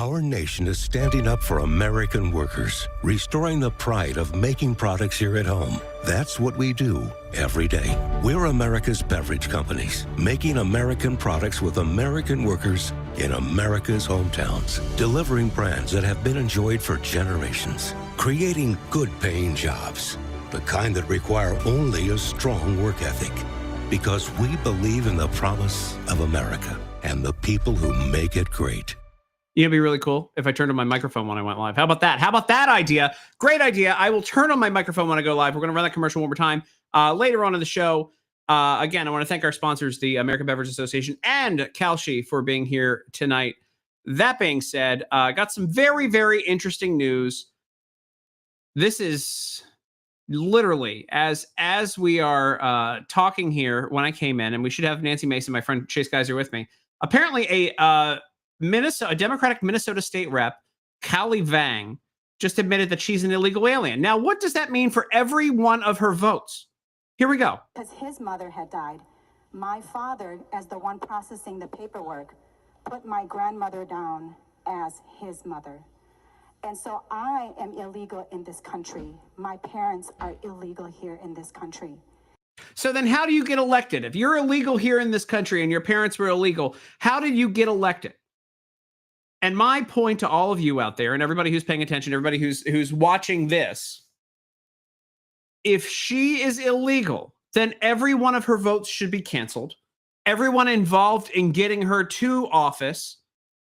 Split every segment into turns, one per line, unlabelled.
Our nation is standing up for American workers, restoring the pride of making products here at home. That's what we do every day. We're America's beverage companies, making American products with American workers in America's hometowns, delivering brands that have been enjoyed for generations, creating good-paying jobs, the kind that require only a strong work ethic. Because we believe in the promise of America and the people who make it great.
You know, it'd be really cool if I turned on my microphone when I went live. How about that? How about that idea? Great idea. I will turn on my microphone when I go live. We're going to run that commercial one more time later on in the show. Again, I want to thank our sponsors, the American Beverage Association and Kalshi, for being here tonight. That being said, got some very, very interesting news. This is literally as we are talking here when I came in, and we should have Nancy Mason, my friend Chase Geiser, with me. Apparently, a Democratic Minnesota state rep, Callie Vang, just admitted that she's an illegal alien. Now, what does that mean for every one of her votes? Here we go.
Because his mother had died. My father, as the one processing the paperwork, put my grandmother down as his mother. And so I am illegal in this country. My parents are illegal here in this country.
So then how do you get elected? If you're illegal here in this country and your parents were illegal, how did you get elected? And my point to all of you out there and everybody who's paying attention, everybody who's watching this, if she is illegal, then every one of her votes should be canceled. Everyone involved in getting her to office,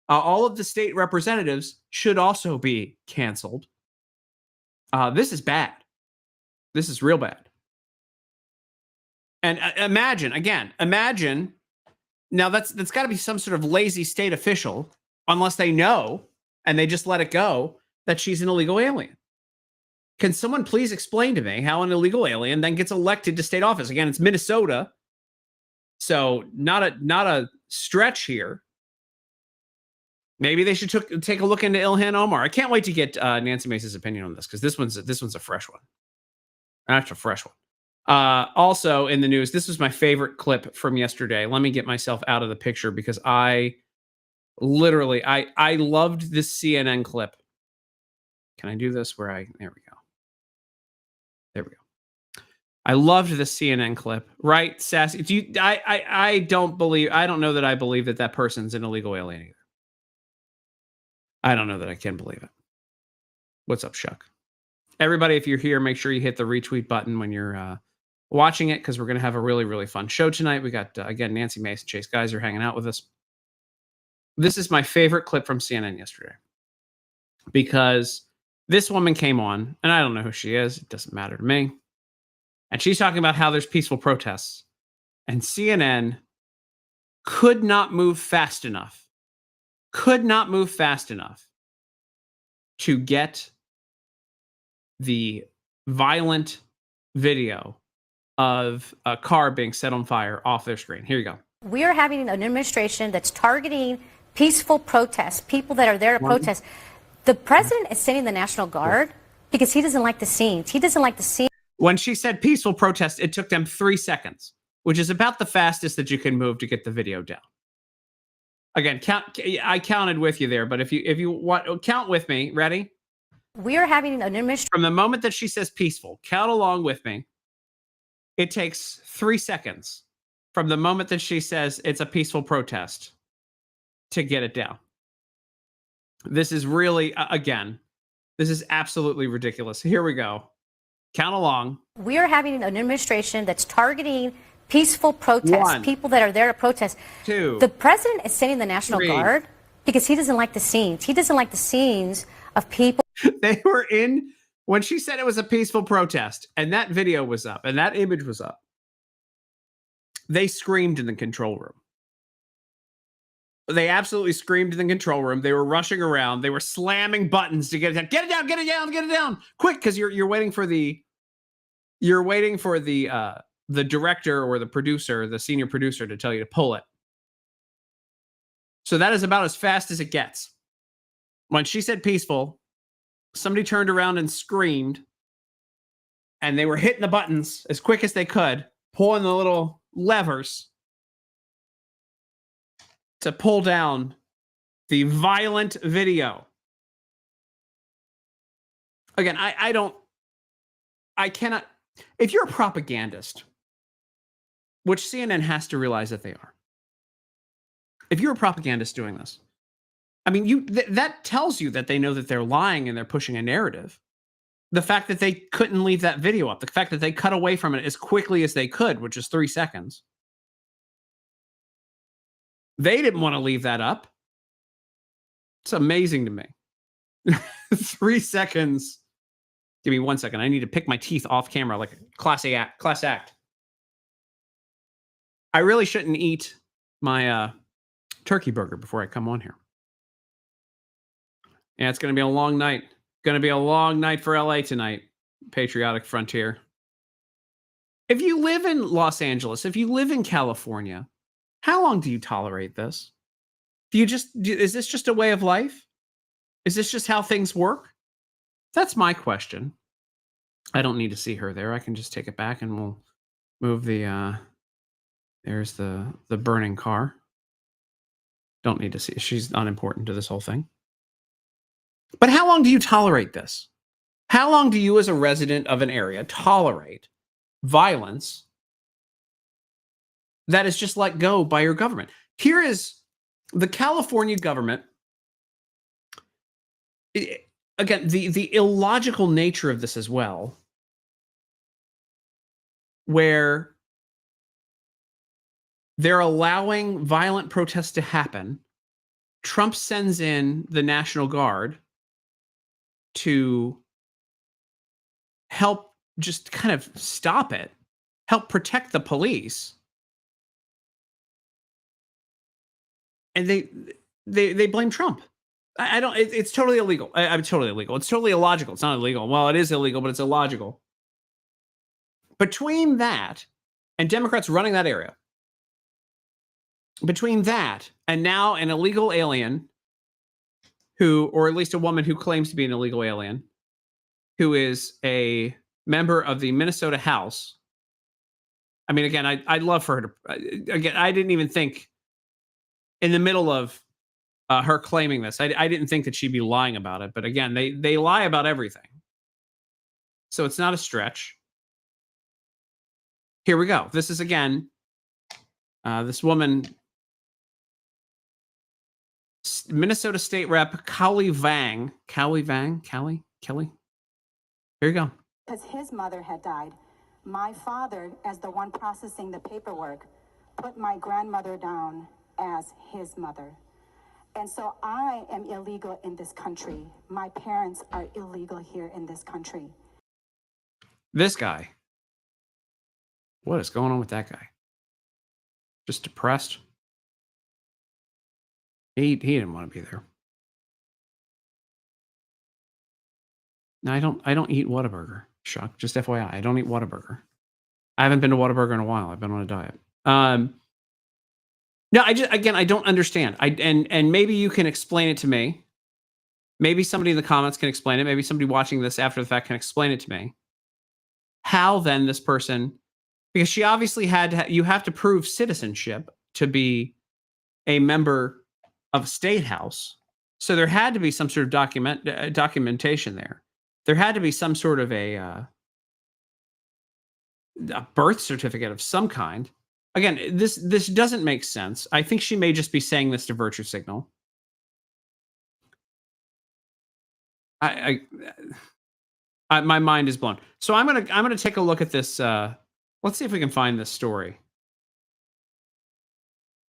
all of the state representatives, should also be canceled. This is bad. This is real bad. And imagine, now that's got to be some sort of lazy state official, unless they know and they just let it go, that she's an illegal alien. Can someone please explain to me how an illegal alien then gets elected to state office? Again, it's Minnesota, so not a stretch here. Maybe they should take a look into Ilhan Omar. I can't wait to get Nancy Mason's opinion on this, because this one's a fresh one. That's a fresh one. Also in the news, this was my favorite clip from yesterday. Let me get myself out of the picture, because I loved this CNN clip. Can I do this there we go. There we go. I loved the CNN clip, right? Sassy. I don't know that I believe that person's an illegal alien either. I don't know that I can believe it. What's up, Shuck? Everybody, if you're here, make sure you hit the retweet button when you're watching it, because we're going to have a really, really fun show tonight. We got, again, Nancy Mason, Chase Geiser hanging out with us. This is my favorite clip from CNN yesterday, because this woman came on, and I don't know who she is. It doesn't matter to me. And she's talking about how there's peaceful protests, and CNN could not move fast enough to get the violent video of a car being set on fire off their screen. Here you go.
We are having an administration that's targeting peaceful protests, people that are there to protest. The president is sending the National Guard because he doesn't like the scenes. He doesn't like the scenes.
When she said peaceful protest, it took them 3 seconds, which is about the fastest that you can move to get the video down. Again, I counted with you there, but if you want, count with me. Ready?
We are having an administration.
From the moment that she says peaceful, count along with me. It takes 3 seconds from the moment that she says it's a peaceful protest to get it down. This is really, again, this is absolutely ridiculous. Here we go. Count along.
We are having an administration that's targeting peaceful protests,
1,
people that are there to protest.
2.
The president is sending the National
3.
Guard because he doesn't like the scenes. He doesn't like the scenes of people.
They were in, when she said it was a peaceful protest and that video was up and that image was up, they screamed in the control room. They absolutely screamed in the control room. They were rushing around. They were slamming buttons to get it down. Get it down, get it down, get it down. Quick, because you're waiting for the director or the producer, the senior producer, to tell you to pull it. So that is about as fast as it gets. When she said peaceful, somebody turned around and screamed, and they were hitting the buttons as quick as they could, pulling the little levers to pull down The violent video. Again, I cannot, if you're a propagandist, which CNN has to realize that they are, if you're a propagandist doing this, I mean, that tells you that they know that they're lying and they're pushing a narrative. The fact that they couldn't leave that video up, the fact that they cut away from it as quickly as they could, which is 3 seconds. They didn't want to leave that up. It's amazing to me. 3 seconds. Give me 1 second. I need to pick my teeth off camera like a class act. I really shouldn't eat my turkey burger before I come on here. Yeah, it's going to be a long night. Going to be a long night for LA tonight. Patriotic Frontier. If you live in Los Angeles, if you live in California, how long do you tolerate this? Is this just a way of life? Is this just how things work? That's my question. I don't need to see her there. I can just take it back and we'll move the there's the burning car. Don't need to see. She's unimportant to this whole thing. But how long do you tolerate this? How long do you as a resident of an area tolerate violence that is just let go by your government? Here is the California government. Again, the illogical nature of this as well, where they're allowing violent protests to happen. Trump sends in the National Guard to help just kind of stop it, help protect the police. And they blame Trump. I don't, it's totally illegal. I'm totally illegal. It's totally illogical. It's not illegal. Well, it is illegal, but it's illogical. Between that and Democrats running that area, between that and now an illegal alien who, or at least a woman who claims to be an illegal alien, who is a member of the Minnesota House. I mean, again, I'd love for her to, again, I didn't even think in the middle of her claiming this, I didn't think that she'd be lying about it. But again, they lie about everything. So it's not a stretch. Here we go. This is, again, this woman, Minnesota State Rep Kelly Vang. Kelly? Here you go.
Because his mother had died, my father, as the one processing the paperwork, put my grandmother down as his mother. And so I am illegal in this country. My parents are illegal here in this country.
This guy. What is going on with that guy? Just depressed? He didn't want to be there. No, I don't eat Whataburger. Shock. Just FYI, I don't eat Whataburger. I haven't been to Whataburger in a while. I've been on a diet. No, I don't understand. And maybe you can explain it to me. Maybe somebody in the comments can explain it. Maybe somebody watching this after the fact can explain it to me. How then this person, because she obviously you have to prove citizenship to be a member of a state house. So there had to be some sort of documentation there. There had to be some sort of a birth certificate of some kind. Again, this doesn't make sense. I think she may just be saying this to virtue signal. My mind is blown. So I'm gonna take a look at this. Let's see if we can find this story.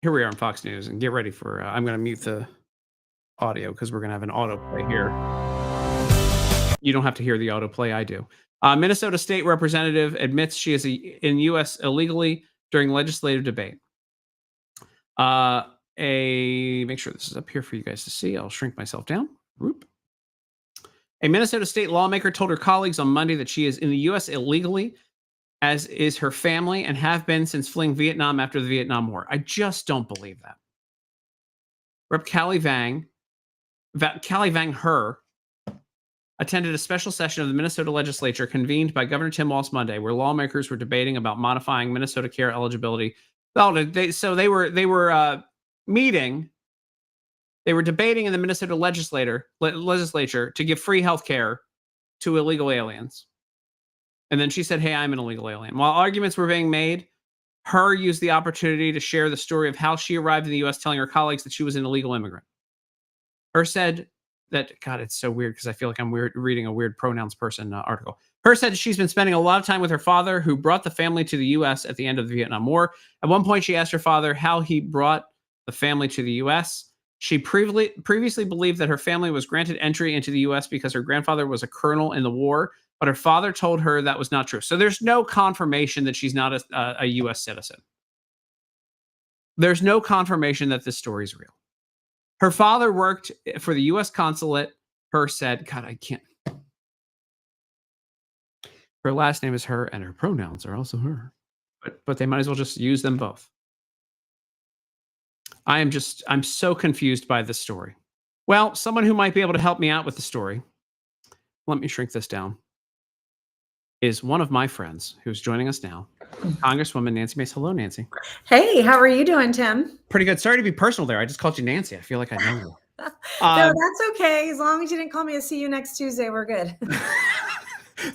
Here we are on Fox News, and get ready for. I'm gonna mute the audio because we're gonna have an autoplay here. You don't have to hear the autoplay. I do. Minnesota State Representative admits she is in U.S. illegally during legislative debate. Make sure this is up here for you guys to see. I'll shrink myself down. Whoop. A Minnesota state lawmaker told her colleagues on Monday that she is in the U.S. illegally, as is her family, and have been since fleeing Vietnam after the Vietnam War. I just don't believe that. Rep. Kelly Vang attended a special session of the Minnesota legislature convened by Governor Tim Walz Monday, where lawmakers were debating about modifying Minnesota care eligibility. Well, they were meeting They were debating in the Minnesota legislature to give free health care to illegal aliens. And then she said, hey, I'm an illegal alien. While arguments were being made, Her used the opportunity to share the story of how she arrived in the U.S., telling her colleagues that she was an illegal immigrant. Her said that, God, it's so weird because I feel like I'm reading a weird pronouns person article. Her said she's been spending a lot of time with her father, who brought the family to the U.S. at the end of the Vietnam War. At one point, she asked her father how he brought the family to the U.S. She previously believed that her family was granted entry into the U.S. because her grandfather was a colonel in the war, but her father told her that was not true. So there's no confirmation that she's not a U.S. citizen. There's no confirmation that this story is real. Her father worked for the U.S. consulate. Her said, God, I can't. Her last name is Her, and her pronouns are also her. But they might as well just use them both. I'm so confused by this story. Well, someone who might be able to help me out with the story, let me shrink this down, is one of my friends who's joining us now, Congresswoman Nancy Mace. Hello, Nancy.
Hey, how are you doing, Tim?
Pretty good. Sorry to be personal there. I just called you Nancy. I feel like I know you.
No, that's okay. As long as you didn't call me a see you next Tuesday, we're good.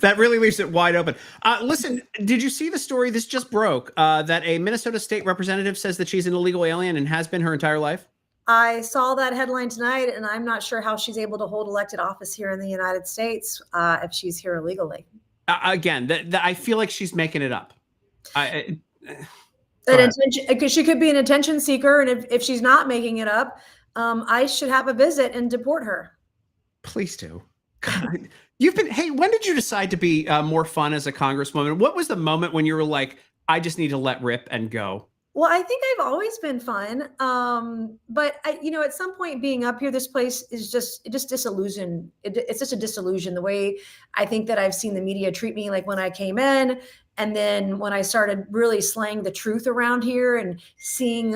That really leaves it wide open. Listen, did you see the story? This just broke that a Minnesota state representative says that she's an illegal alien and has been her entire life.
I saw that headline tonight, and I'm not sure how she's able to hold elected office here in the United States if she's here illegally.
Again, I feel like she's making it up.
Because she could be an attention seeker, and if she's not making it up, I should have a visit and deport her.
Please do. God, hey, when did you decide to be more fun as a congresswoman? What was the moment when you were like, I just need to let rip and go?
Well, I think I've always been fun. But at some point being up here, this place is just disillusioned. It's just a disillusion, the way I think that I've seen the media treat me, like when I came in. And then when I started really slaying the truth around here and seeing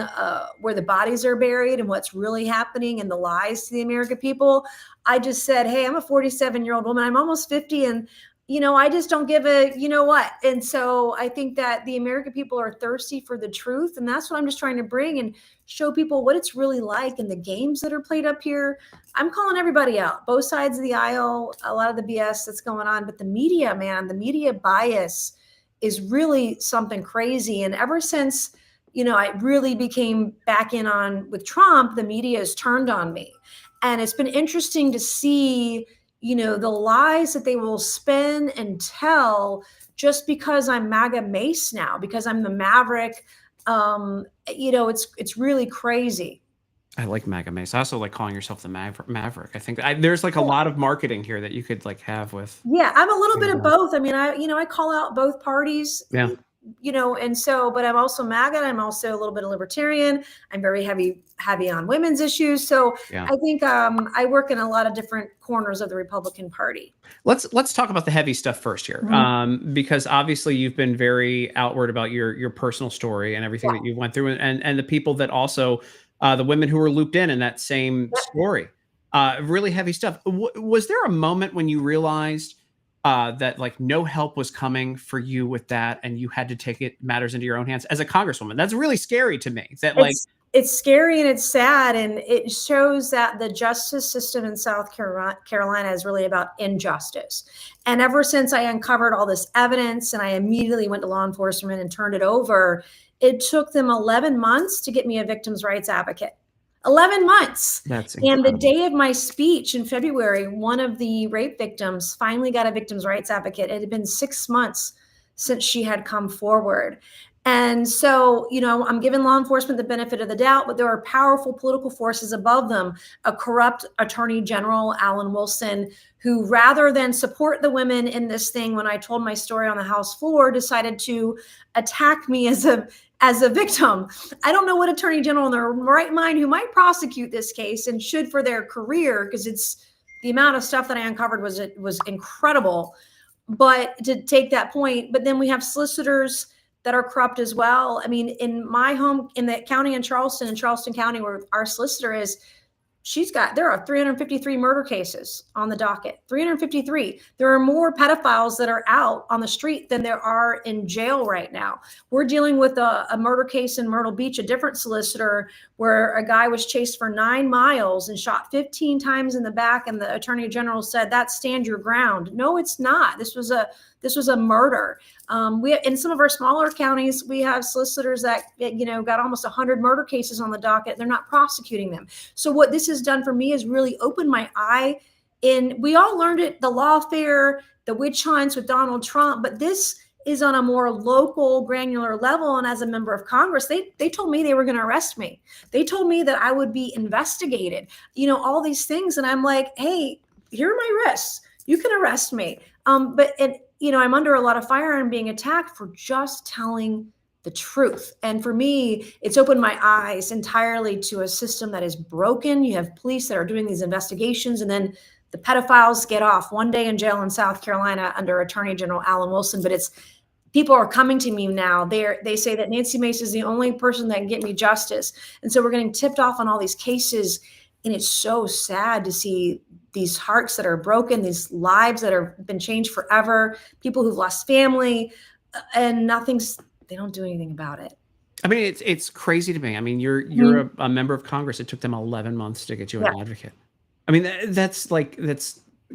where the bodies are buried and what's really happening and the lies to the American people, I just said, hey, I'm a 47-year-old woman. I'm almost 50. And, I just don't give a, what. And so I think that the American people are thirsty for the truth. And that's what I'm just trying to bring and show people what it's really like and the games that are played up here. I'm calling everybody out, both sides of the aisle, a lot of the BS that's going on. But the media, man, the media bias is really something crazy. And ever since, I really became back in on with Trump, the media has turned on me. And it's been interesting to see, the lies that they will spin and tell just because I'm MAGA Mace now, because I'm the Maverick. It's really crazy.
I like MAGA Mace. I also like calling yourself the Maverick. I think there's like a lot of marketing here that you could like have with.
Yeah, I'm a little bit of both. I mean, I call out both parties.
Yeah.
And so, but I'm also MAGA. I'm also a little bit of libertarian. I'm very heavy on women's issues. So yeah. I think I work in a lot of different corners of the Republican Party.
Let's talk about the heavy stuff first here, because obviously you've been very outward about your personal story and everything that you went through, and the people that also the women who were looped in that same story. Really heavy stuff. Was there a moment when you realized that like no help was coming for you with that, and you had to take matters into your own hands as a congresswoman? That's really scary to me.
It's scary and it's sad, and it shows that the justice system in South Carolina is really about injustice. And ever since I uncovered all this evidence and I immediately went to law enforcement and turned it over, it took them 11 months to get me a victim's rights advocate. 11 months.
That's incredible.
And the day of my speech in February, one of the rape victims finally got a victim's rights advocate. It had been 6 months since she had come forward. And so, I'm giving law enforcement the benefit of the doubt, but there are powerful political forces above them. A corrupt Attorney General, Alan Wilson, who rather than support the women in this thing, when I told my story on the House floor, decided to attack me as a victim. I don't know what Attorney General in their right mind who might prosecute this case and should for their career, because it's the amount of stuff that I uncovered was incredible. But to take that point, but then we have solicitors that are corrupt as well. I mean, in my home, in the county in Charleston County, where our solicitor is, there are 353 murder cases on the docket, 353. There are more pedophiles that are out on the street than there are in jail right now. We're dealing with a murder case in Myrtle Beach, a different solicitor, where a guy was chased for 9 miles and shot 15 times in the back. And the attorney general said, that's stand your ground. No, it's not. This was a murder. In some of our smaller counties, we have solicitors that, got almost 100 murder cases on the docket. They're not prosecuting them. So what this has done for me is really opened my eye. We all learned it, the lawfare, the witch hunts with Donald Trump, but this is on a more local, granular level. And as a member of Congress, they told me they were going to arrest me. They told me that I would be investigated, all these things. And I'm like, hey, here are my risks. You can arrest me. I'm under a lot of fire and being attacked for just telling the truth. And for me, it's opened my eyes entirely to a system that is broken. You have police that are doing these investigations, and then the pedophiles get off one day in jail in South Carolina under Attorney General Alan Wilson. But people are coming to me now. They say that Nancy Mace is the only person that can get me justice. And so we're getting tipped off on all these cases. And it's so sad to see these hearts that are broken, these lives that have been changed forever, people who've lost family, and they don't do anything about it.
I mean, it's crazy to me. I mean, you're a member of Congress. It took them 11 months to get you an advocate. I mean, that's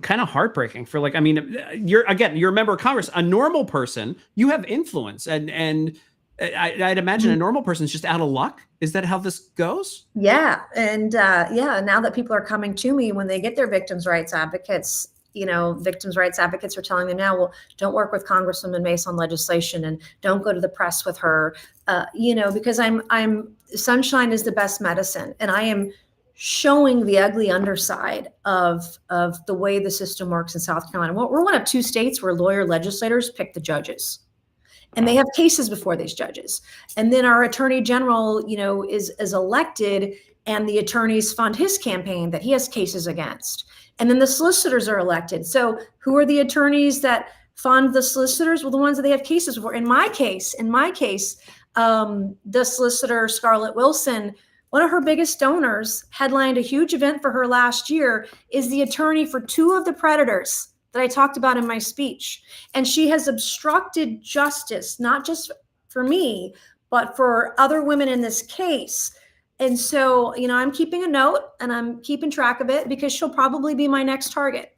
kind of heartbreaking for you're a member of Congress, a normal person, you have influence, and I'd imagine a normal person is just out of luck. Is that how this goes?
Yeah. And now that people are coming to me when they get their victims' rights advocates, victims' rights advocates are telling them now, well, don't work with Congresswoman Mace on legislation and don't go to the press with her, because sunshine is the best medicine. And I am showing the ugly underside of the way the system works in South Carolina. We're one of 2 states where lawyer legislators pick the judges. And they have cases before these judges. And then our attorney general, is elected, and the attorneys fund his campaign that he has cases against. And then the solicitors are elected. So who are the attorneys that fund the solicitors? Well, the ones that they have cases for. In my case, the solicitor, Scarlett Wilson, one of her biggest donors, headlined a huge event for her last year, is the attorney for 2 of the predators that I talked about in my speech. And she has obstructed justice, not just for me, but for other women in this case. And so, I'm keeping a note and I'm keeping track of it because she'll probably be my next target.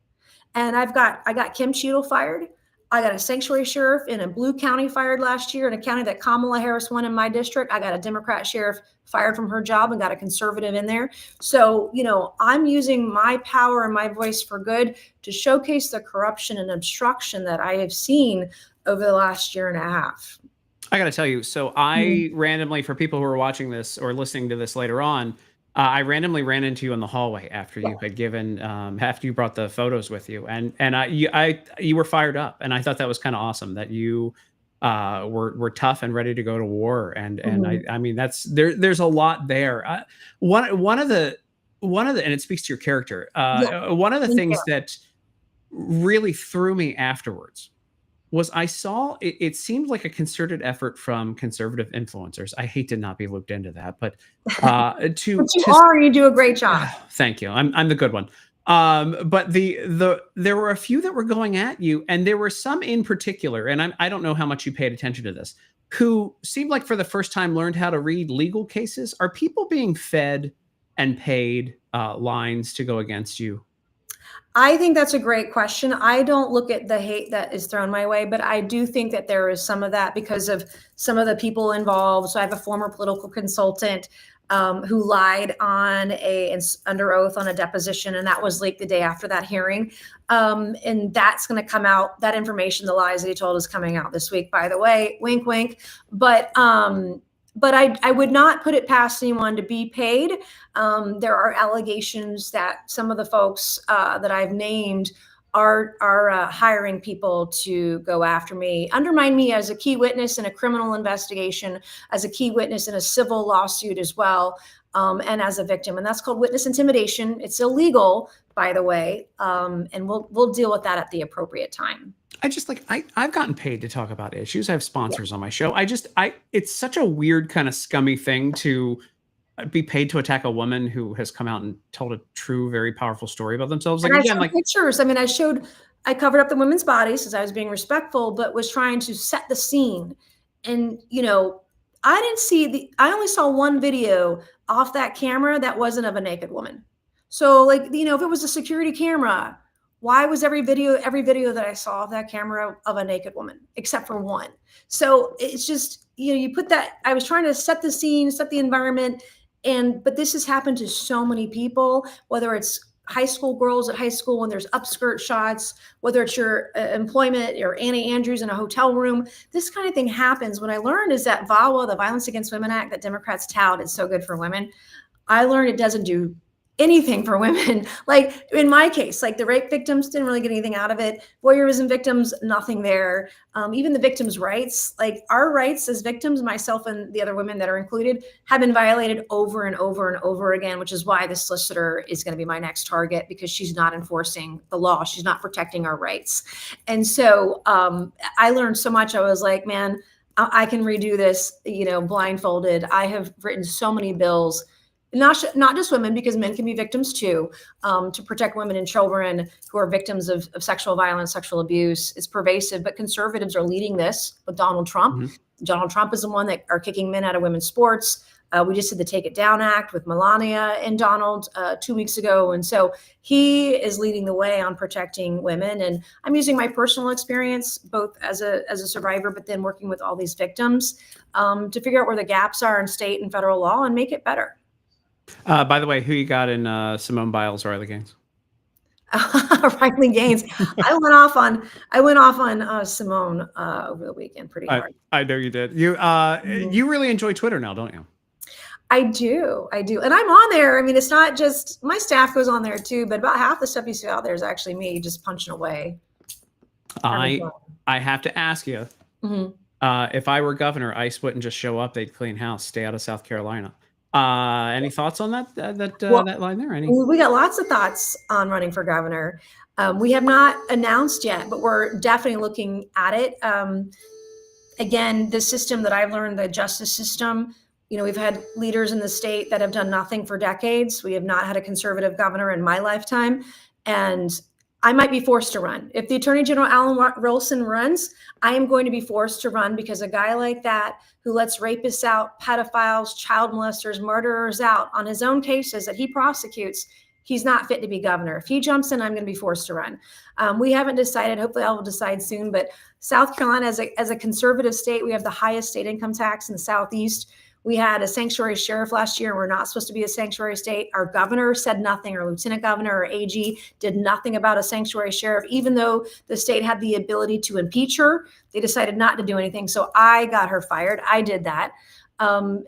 And I got Kim Cheadle fired. I got a sanctuary sheriff in a blue county fired last year, in a county that Kamala Harris won in my district. I got a Democrat sheriff fired from her job and got a conservative in there. So, I'm using my power and my voice for good to showcase the corruption and obstruction that I have seen over the last year and a half.
I got to tell you, so I randomly, for people who are watching this or listening to this later on, I randomly ran into you in the hallway after you had given, after you brought the photos with you, and you were fired up, and I thought that was kind of awesome that you were tough and ready to go to war, and I mean there's a lot there. One of the and it speaks to your character. One of the things that really threw me afterwards was I saw it seemed like a concerted effort from conservative influencers. I hate to not be looped into that, but
you do a great job.
Thank you. I'm the good one. But there were a few that were going at you, and there were some in particular, and I don't know how much you paid attention to this, who seemed like for the first time learned how to read legal cases. Are people being fed and paid lines to go against you?
I think that's a great question. I don't look at the hate that is thrown my way, but I do think that there is some of that because of some of the people involved. So I have a former political consultant who lied under oath on a deposition, and that was leaked the day after that hearing. And that's going to come out. That information, the lies that he told, is coming out this week, by the way. Wink, wink. But I would not put it past anyone to be paid. There are allegations that some of the folks that I've named are hiring people to go after me, undermine me as a key witness in a criminal investigation, as a key witness in a civil lawsuit as well, and as a victim. And that's called witness intimidation. It's illegal, by the way, and we'll deal with that at the appropriate time.
I've gotten paid to talk about issues. I have sponsors on my show. It's such a weird kind of scummy thing to be paid to attack a woman who has come out and told a true, very powerful story about themselves? Like,
And I
again,
showed
like,
pictures. I mean, I covered up the women's bodies as I was being respectful, but was trying to set the scene. And, I only saw one video off that camera that wasn't of a naked woman. So like, if it was a security camera, why was every video that I saw of that camera of a naked woman, except for one? So it's just, you put that, I was trying to set the scene, set the environment. But this has happened to so many people, whether it's high school girls at high school when there's upskirt shots, whether it's your employment or Annie Andrews in a hotel room. This kind of thing happens. What I learned is that VAWA, the Violence Against Women Act that Democrats tout is so good for women, I learned it doesn't do anything for women. Like in my case, like the rape victims didn't really get anything out of it. Voyeurism victims, nothing there. Even the victims' rights, like our rights as victims, myself and the other women that are included, have been violated over and over and over again, which is why the solicitor is going to be my next target, because she's not enforcing the law. She's not protecting our rights. And so I learned so much. I was like, man, I can redo this, blindfolded. I have written so many bills, not just women, because men can be victims too, to protect women and children who are victims of sexual violence, sexual abuse. It's pervasive, but conservatives are leading this with Donald Trump.
Mm-hmm.
Donald Trump is the one that are kicking men out of women's sports. We just did the Take It Down Act with Melania and Donald 2 weeks ago. And so he is leading the way on protecting women. And I'm using my personal experience, both as a survivor, but then working with all these victims to figure out where the gaps are in state and federal law and make it better.
By the way, who you got in Simone Biles' Riley Gaines?
Riley Gaines. I went off on Simone over the weekend pretty hard.
I know you did. You really enjoy Twitter now, don't you?
I do. And I'm on there. I mean, it's not just my staff goes on there too, but about half the stuff you see out there is actually me just punching away.
I have to ask you, if I were governor, ICE wouldn't just show up. They'd clean house, stay out of South Carolina. Any thoughts on that line there?
We got lots of thoughts on running for governor. We have not announced yet, but we're definitely looking at it. Again, the system that I've learned, the justice system, we've had leaders in the state that have done nothing for decades. We have not had a conservative governor in my lifetime. And I might be forced to run. If the Attorney General Alan Wilson runs, I am going to be forced to run, because a guy like that who lets rapists out, pedophiles, child molesters, murderers out on his own cases that he prosecutes, he's not fit to be governor. If he jumps in, I'm going to be forced to run. We haven't decided. Hopefully I will decide soon. But South Carolina, as a conservative state, we have the highest state income tax in the Southeast. We had a sanctuary sheriff last year, and we're not supposed to be a sanctuary state. Our governor said nothing, or lieutenant governor or AG did nothing about a sanctuary sheriff, even though the state had the ability to impeach her. They decided not to do anything. So I got her fired. I did that.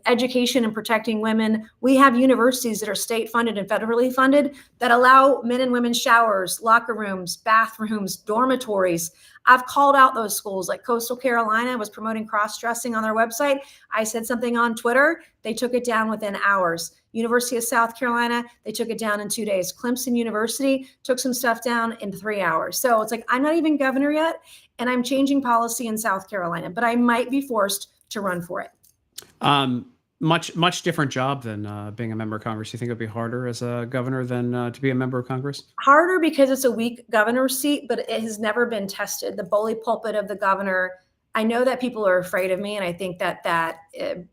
Education and protecting women. We have universities that are state funded and federally funded that allow men and women showers, locker rooms, bathrooms, dormitories. I've called out those schools. Like Coastal Carolina was promoting cross-dressing on their website. I said something on Twitter. They took it down within hours. University of South Carolina, they took it down in 2 days. Clemson University took some stuff down in 3 hours. So it's like, I'm not even governor yet, and I'm changing policy in South Carolina, but I might be forced to run for it.
Much different job than being a member of Congress. You think it'd be harder as a governor than to be a member of Congress?
Harder because it's a weak governor's seat, but it has never been tested. The bully pulpit of the governor. I know that people are afraid of me, and I think that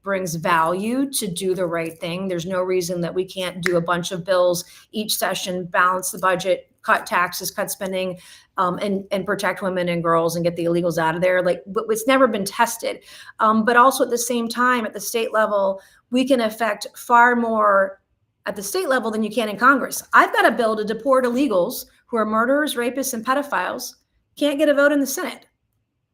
brings value to do the right thing. There's no reason that we can't do a bunch of bills each session, balance the budget, cut taxes, cut spending, and protect women and girls and get the illegals out of there. Like, it's never been tested. But also at the same time, at the state level, we can affect far more at the state level than you can in Congress. I've got a bill to deport illegals who are murderers, rapists, and pedophiles. Can't get a vote in the Senate.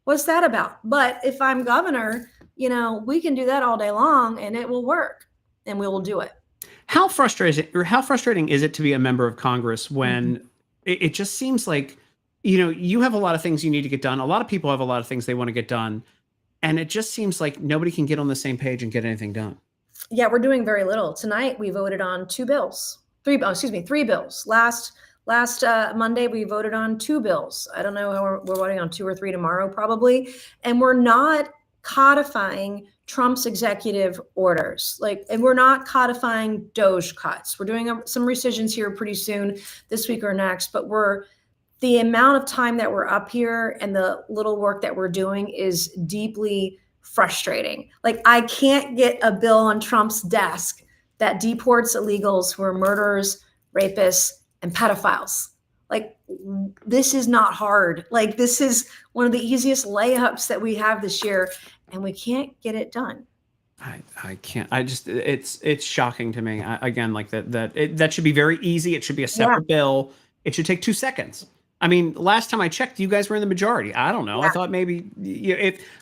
What's that about? But if I'm governor, we can do that all day long, and it will work, and we will do it.
How frustrating is it to be a member of Congress when it just seems like, you have a lot of things you need to get done. A lot of people have a lot of things they want to get done. And it just seems like nobody can get on the same page and get anything done.
Yeah, we're doing very little. Tonight, we voted on three bills. Last Monday, we voted on 2 bills. I don't know how we're voting on 2 or 3 tomorrow, probably. And we're not codifying Trump's executive orders. Like, and we're not codifying Doge cuts. We're doing some rescissions here pretty soon, this week or next, but the amount of time that we're up here and the little work that we're doing is deeply frustrating. Like, I can't get a bill on Trump's desk that deports illegals who are murderers, rapists, and pedophiles. Like, this is not hard. Like, this is one of the easiest layups that we have this year, and we can't get it done.
I can't. I just it's shocking to me. Again, like that should be very easy. It should be a separate bill. It should take 2 seconds. I mean, last time I checked, you guys were in the majority. I don't know. I thought maybe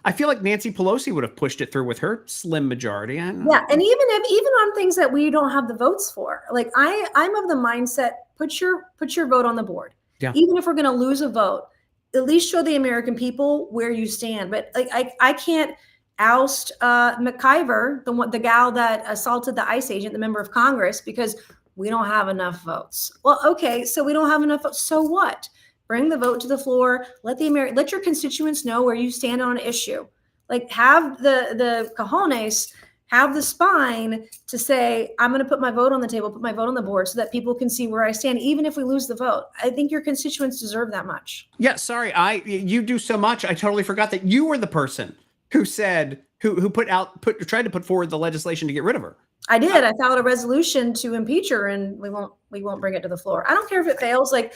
I feel like Nancy Pelosi would have pushed it through with her slim majority.
And even on things that we don't have the votes for, like I'm of the mindset, put your vote on the board.
Yeah.
Even if we're going to lose a vote, at least show the American people where you stand. But like I can't oust McIver, the gal that assaulted the ICE agent, the member of Congress, because we don't have enough votes. Well, okay, so we don't have enough votes. So what? Bring the vote to the floor. Let your constituents know where you stand on an issue. Like, have the cojones, have the spine to say, I'm going to put my vote on the table, put my vote on the board, so that people can see where I stand, even if we lose the vote. I think your constituents deserve that much.
Yeah, sorry, you do so much. I totally forgot that you were the person who said who tried to put forward the legislation to get rid of her.
I did. I filed a resolution to impeach her, and we won't bring it to the floor. I don't care if it fails. Like,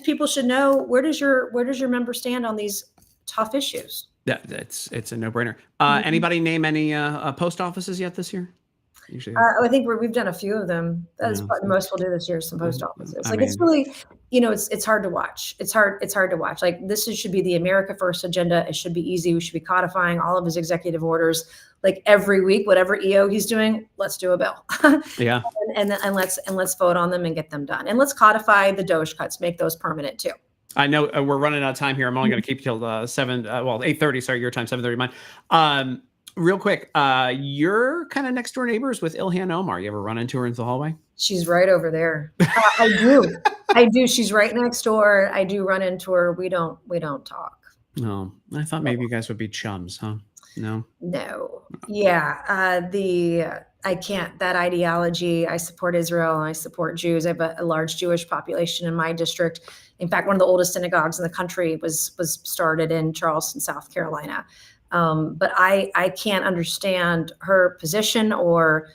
people should know, where does your member stand on these tough issues?
It's a no-brainer. Anybody name any post offices yet this year? Usually,
I think we've done a few of them. That's probably most we'll do this year. Some post offices. It's really, it's hard to watch. It's hard to watch. Like, this should be the America First agenda. It should be easy. We should be codifying all of his executive orders. Like, every week, whatever EO he's doing, let's do a bill.
Yeah.
and let's vote on them and get them done. And let's codify the Doge cuts, make those permanent too.
I know we're running out of time here. I'm only going to keep till 8:30. Sorry, your time, 7:30 mine. Real quick, you're kind of next door neighbors with Ilhan Omar. You ever run into her in the hallway?
She's right over there. I do. She's right next door. I do run into her. We don't talk.
No, I thought maybe you guys would be chums, huh? No.
Yeah. I can't, that ideology. I support Israel and I support Jews. I have a large Jewish population in my district. In fact, one of the oldest synagogues in the country was started in Charleston, South Carolina. But I can't understand her position, or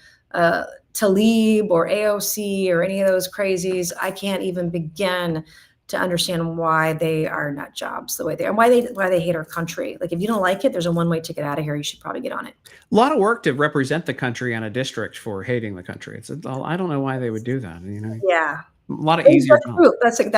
Talib or AOC or any of those crazies. I can't even begin to understand why they are nut jobs the way they are, and why they hate our country. Like, if you don't like it, there's a one-way ticket out of here. You should probably get on it.
A lot of work to represent the country on a district for hating the country. I don't know why they would do that.
Yeah.
A lot of easier.
That's a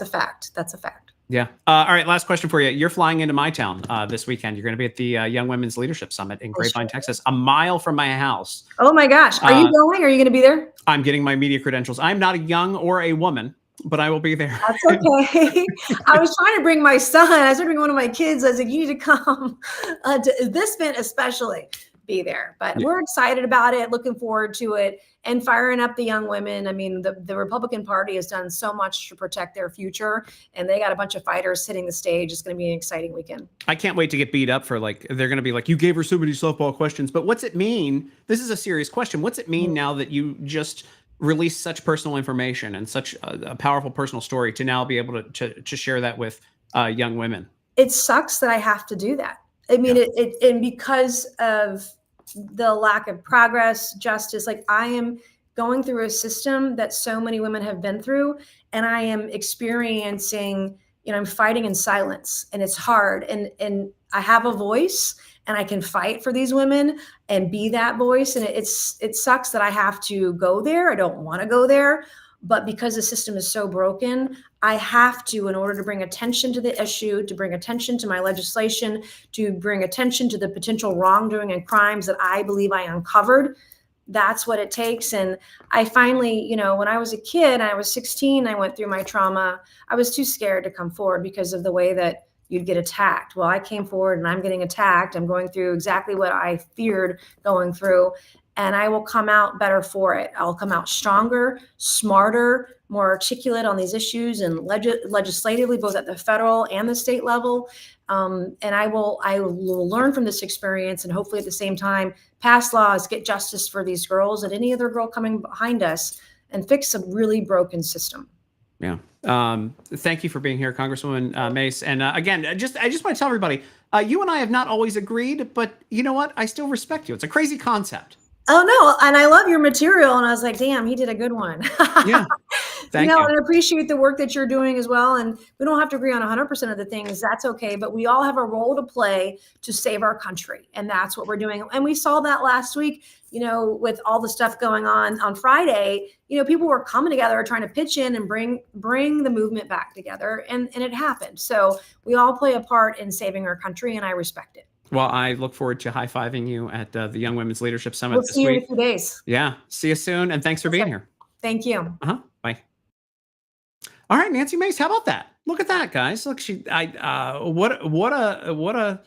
fact. That's a fact.
Yeah. All right. Last question for you. You're flying into my town this weekend. You're going to be at the Young Women's Leadership Summit in Grapevine, Texas, a mile from my house.
Oh my gosh. Are you going? Are you going to be there?
I'm getting my media credentials. I'm not a young or a woman, but I will be there.
That's okay. I was trying to bring my son. I was trying to bring one of my kids. I was like, you need to come to this event, especially be there. But we're excited about it, looking forward to it, and firing up the young women. I mean, the Republican Party has done so much to protect their future, and they got a bunch of fighters hitting the stage. It's going to be an exciting weekend.
I can't wait to get beat up for, like, they're going to be like, you gave her so many softball questions. But what's it mean? This is a serious question. What's it mean now that you just release such personal information and such a powerful personal story to now be able to share that with young women?
It sucks that I have to do that. I mean, and because of the lack of progress, justice, like, I am going through a system that so many women have been through, and I am experiencing, I'm fighting in silence, and it's hard. And I have a voice, and I can fight for these women and be that voice. And it sucks that I have to go there. I don't want to go there, but because the system is so broken, I have to, in order to bring attention to the issue, to bring attention to my legislation, to bring attention to the potential wrongdoing and crimes that I believe I uncovered. That's what it takes. And I finally, when I was a kid, I was 16, I went through my trauma. I was too scared to come forward because of the way that you'd get attacked. Well, I came forward and I'm getting attacked. I'm going through exactly what I feared going through. and I will come out better for it. I'll come out stronger, smarter, more articulate on these issues, and legislatively, both at the federal and the state level. And I will learn from this experience, and hopefully at the same time pass laws, get justice for these girls and any other girl coming behind us, and fix a really broken system.
Yeah. Thank you for being here, Congresswoman Mace. And again, I just want to tell everybody, you and I have not always agreed, but you know what? I still respect you. It's a crazy concept.
Oh no, and I love your material, and I was like, damn, he did a good one.
Yeah. Thank you.
And I appreciate the work that you're doing as well. And we don't have to agree on 100% of the things. That's okay. But we all have a role to play to save our country. And that's what we're doing. And we saw that last week, with all the stuff going on Friday, people were coming together, trying to pitch in and bring the movement back together. And it happened. So we all play a part in saving our country, and I respect it.
Well, I look forward to high-fiving you at the Young Women's Leadership Summit this
See you
week.
in a few days.
Yeah. See you soon. And thanks for being here.
Thank you.
Bye. All right, Nancy Mace, how about that? Look at that, guys. Look, what a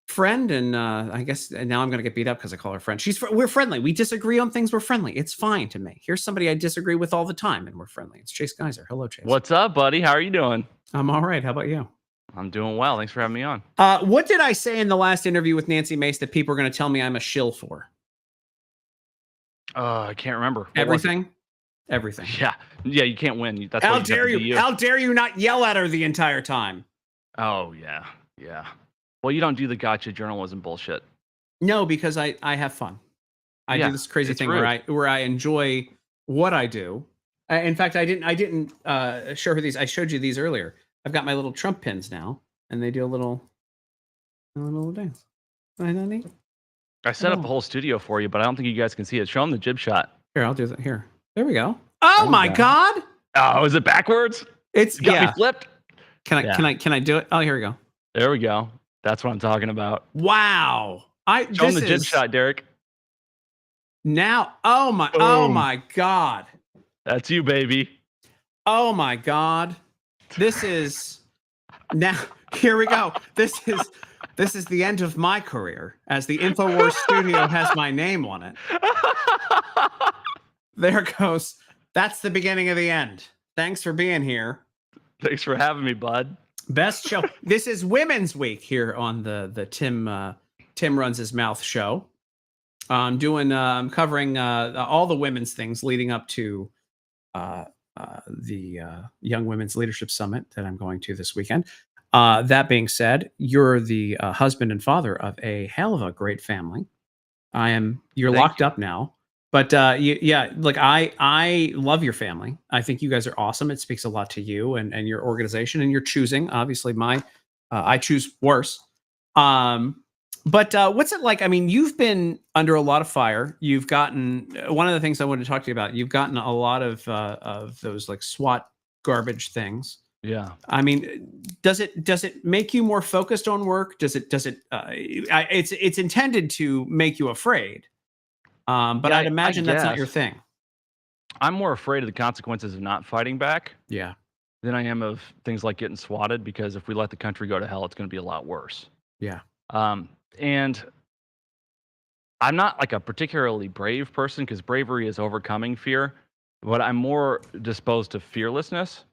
friend. And I guess now I'm going to get beat up because I call her friend. We're friendly. We disagree on things. We're friendly. It's fine to me. Here's somebody I disagree with all the time, and we're friendly. It's Chase Geiser. Hello, Chase.
What's up, buddy? How are you doing?
I'm all right. How about you?
I'm doing well. Thanks for having me on.
What did I say in the last interview with Nancy Mace that people are going to tell me I'm a shill for?
I can't remember.
Everything.
Yeah, you can't win. That's
how dare you? How dare you not yell at her the entire time?
Oh yeah. Well, you don't do the gotcha journalism bullshit.
No, because I have fun. I do this crazy thing where I enjoy what I do. In fact, I didn't show her these. I showed you these earlier. I've got my little Trump pins now, and they do a little dance. Isn't that neat?
I set up a whole studio for you, but I don't think you guys can see it. Show them the jib shot.
Here, I'll do that. Here, there we go. Oh my God!
Oh, is it backwards?
It's
you got me flipped.
Can I do it? Oh, here we go.
There we go. That's what I'm talking about.
Wow!
Show them the jib shot, Derek.
Now, oh my God!
That's you, baby.
Oh my God! This is now. Here we go. This is the end of my career, as the InfoWars studio has my name on it. There goes. That's the beginning of the end. Thanks for being here.
Thanks for having me, bud.
Best show. This is Women's Week here on the Tim Runs His Mouth show. I'm covering all the women's things leading up to the Young Women's Leadership Summit that I'm going to this weekend. That being said, you're the husband and father of a hell of a great family. You're locked up now. But look, I love your family. I think you guys are awesome. It speaks a lot to you and your organization, and you're choosing. Obviously, I choose worse. But what's it like? I mean, you've been under a lot of fire. You've gotten one of the things I wanted to talk to you about. You've gotten a lot of those like SWAT garbage things.
Yeah.
I mean, does it make you more focused on work? It's intended to make you afraid. But I'd imagine that's not your thing.
I'm more afraid of the consequences of not fighting back.
Yeah.
Than I am of things like getting swatted, because if we let the country go to hell, it's going to be a lot worse.
Yeah.
And I'm not like a particularly brave person, because bravery is overcoming fear, but I'm more disposed to fearlessness.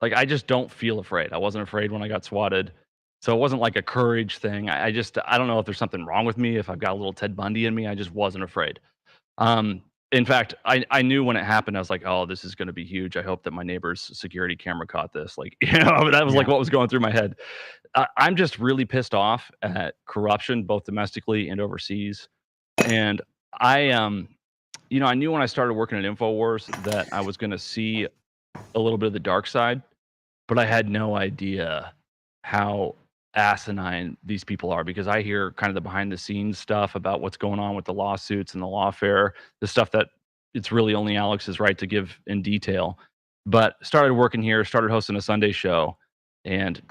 Like, I just don't feel afraid. I wasn't afraid when I got swatted. So it wasn't like a courage thing. I don't know if there's something wrong with me, if I've got a little Ted Bundy in me. I just wasn't afraid. In fact, I knew when it happened, I was like, oh, this is going to be huge. I hope that my neighbor's security camera caught this. Like, that was like what was going through my head. I'm just really pissed off at corruption, both domestically and overseas. And I knew when I started working at InfoWars that I was going to see a little bit of the dark side, but I had no idea how asinine these people are, because I hear kind of the behind the scenes stuff about what's going on with the lawsuits and the lawfare, the stuff that it's really only Alex's right to give in detail. But started working here, started hosting a Sunday show, and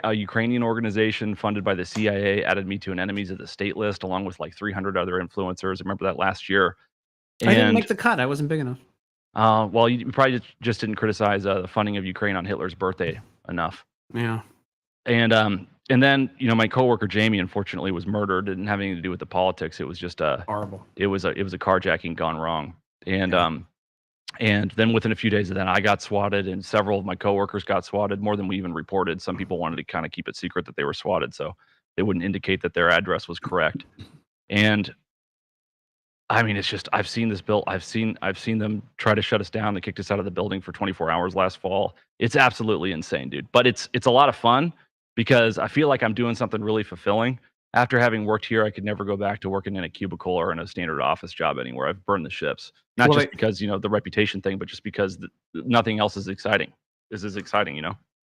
a Ukrainian organization funded by the CIA added me to an enemies of the state list, along with like 300 other influencers. I remember that last year.
And I didn't make the cut. I wasn't big enough.
Well, you probably just didn't criticize the funding of Ukraine on Hitler's birthday enough.
Yeah.
And And then, my coworker Jamie, unfortunately, was murdered. It didn't have anything to do with the politics. It was just
Horrible.
it was a carjacking gone wrong. And
Yeah.
and then within a few days of that, I got swatted, and several of my coworkers got swatted, more than we even reported. Some people wanted to kind of keep it secret that they were swatted, so they wouldn't indicate that their address was correct. And I mean, it's just I've seen this bill. I've seen them try to shut us down. They kicked us out of the building for 24 hours last fall. It's absolutely insane, dude. But it's a lot of fun because I feel like I'm doing something really fulfilling. After having worked here, I could never go back to working in a cubicle or in a standard office job anywhere. I've burned the ships. Not
Well,
just because, the reputation thing, but just because nothing else is exciting. This is exciting,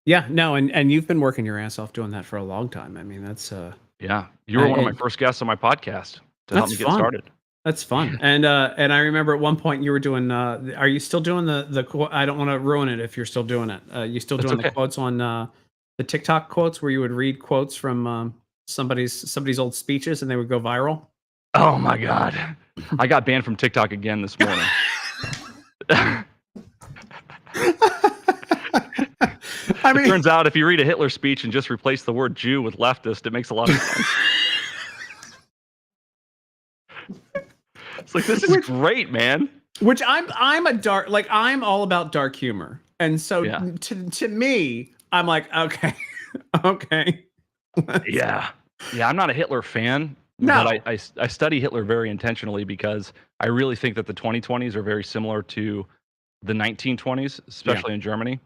Yeah, no, and you've been working your ass off doing that for a long time. I mean, that's
Yeah. You were one of my
and
first guests on my podcast to help
that's
me get
fun.
started.
That's fun. And I remember at one point you were doing. Are you still doing the? I don't want to ruin it if you're still doing it. You still
That's
doing the
okay.
quotes on the TikTok quotes where you would read quotes from somebody's old speeches and they would go viral?
Oh my God. I got banned from TikTok again this morning.
I
It
mean,
turns out if you read a Hitler speech and just replace the word Jew with leftist, it makes a lot of sense. It's like, this is great, man.
which I'm a dark, like I'm all about dark humor, and so
Yeah.
to me, I'm like, okay, okay.
Yeah. Yeah, I'm not a Hitler fan,
No.
but I study Hitler very intentionally because I really think that the 2020s are very similar to the 1920s, especially in Germany.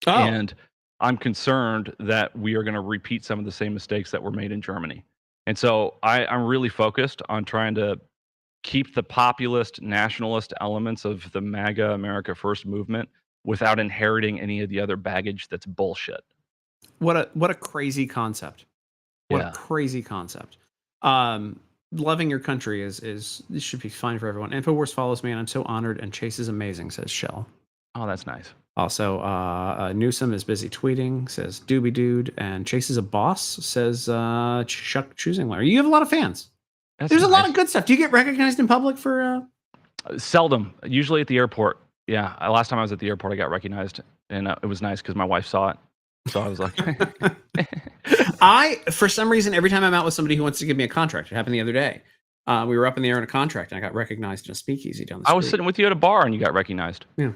Oh,
And I'm concerned that we are going to repeat some of the same mistakes that were made in Germany. And so I'm really focused on trying to keep the populist, nationalist elements of the MAGA America First movement without inheriting any of the other baggage that's bullshit.
what a crazy concept. What
Yeah.
a crazy concept. Loving your country is this should be fine for everyone. InfoWars follows me, and I'm so honored. And Chase is amazing, says Shell.
Oh, that's nice.
Also, Newsom is busy tweeting, says Doobie Dude, and Chase is a boss, says Chuck Choosing Larry. You have a lot of fans.
That's
There's a lot
nice.
of good stuff. Do you get recognized in public for?
Seldom. Usually at the airport. Yeah. Last time I was at the airport, I got recognized, and it was nice because my wife saw it. So I was like,
For some reason, every time I'm out with somebody who wants to give me a contract, it happened the other day. We were up in the air in a contract, and I got recognized in a speakeasy down the street.
I was sitting with you at a bar and you got recognized.
Yeah.
You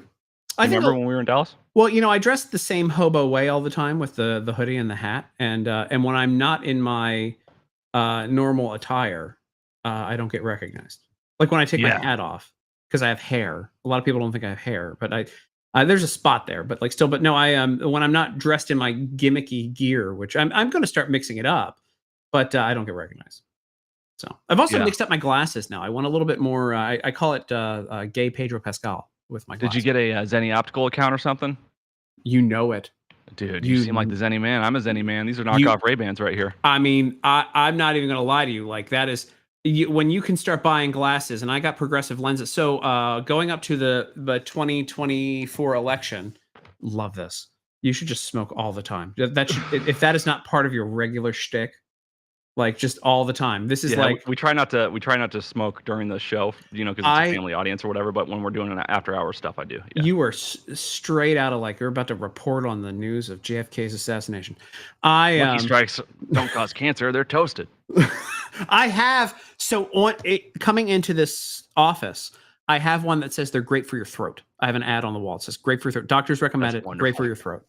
I think
remember when we were in Dallas?
Well, I dress the same hobo way all the time with the hoodie and the hat, and when I'm not in my normal attire, I don't get recognized. Like when I take my
Yeah.
hat off because I have hair. A lot of people don't think I have hair, but there's a spot there. But like still, but no, when I'm not dressed in my gimmicky gear, which I'm going to start mixing it up, but I don't get recognized. So I've also
Yeah.
mixed up my glasses now. I want a little bit more. I call it gay Pedro Pascal with my glasses.
Did you get a Zenny optical account or something?
You know it.
Dude, you seem like the Zenny man. I'm a Zenny man. These are knockoff Ray-Bans right here.
I mean, I'm not even going to lie to you. Like that is when you can start buying glasses, and I got progressive lenses. So going up to the 2024 election, love this. You should just smoke all the time. That if that is not part of your regular shtick, like just all the time. This is like
we try not to smoke during the show, because it's a family audience or whatever. But when we're doing an after-hour stuff, I do. Yeah.
You were straight out of like you're about to report on the news of JFK's assassination.
Lucky strikes don't cause cancer; they're toasted.
I have coming into this office. I have one that says they're great for your throat. I have an ad on the wall. It says great for your throat. Doctors recommend it.
Wonderful.
Great for your throat.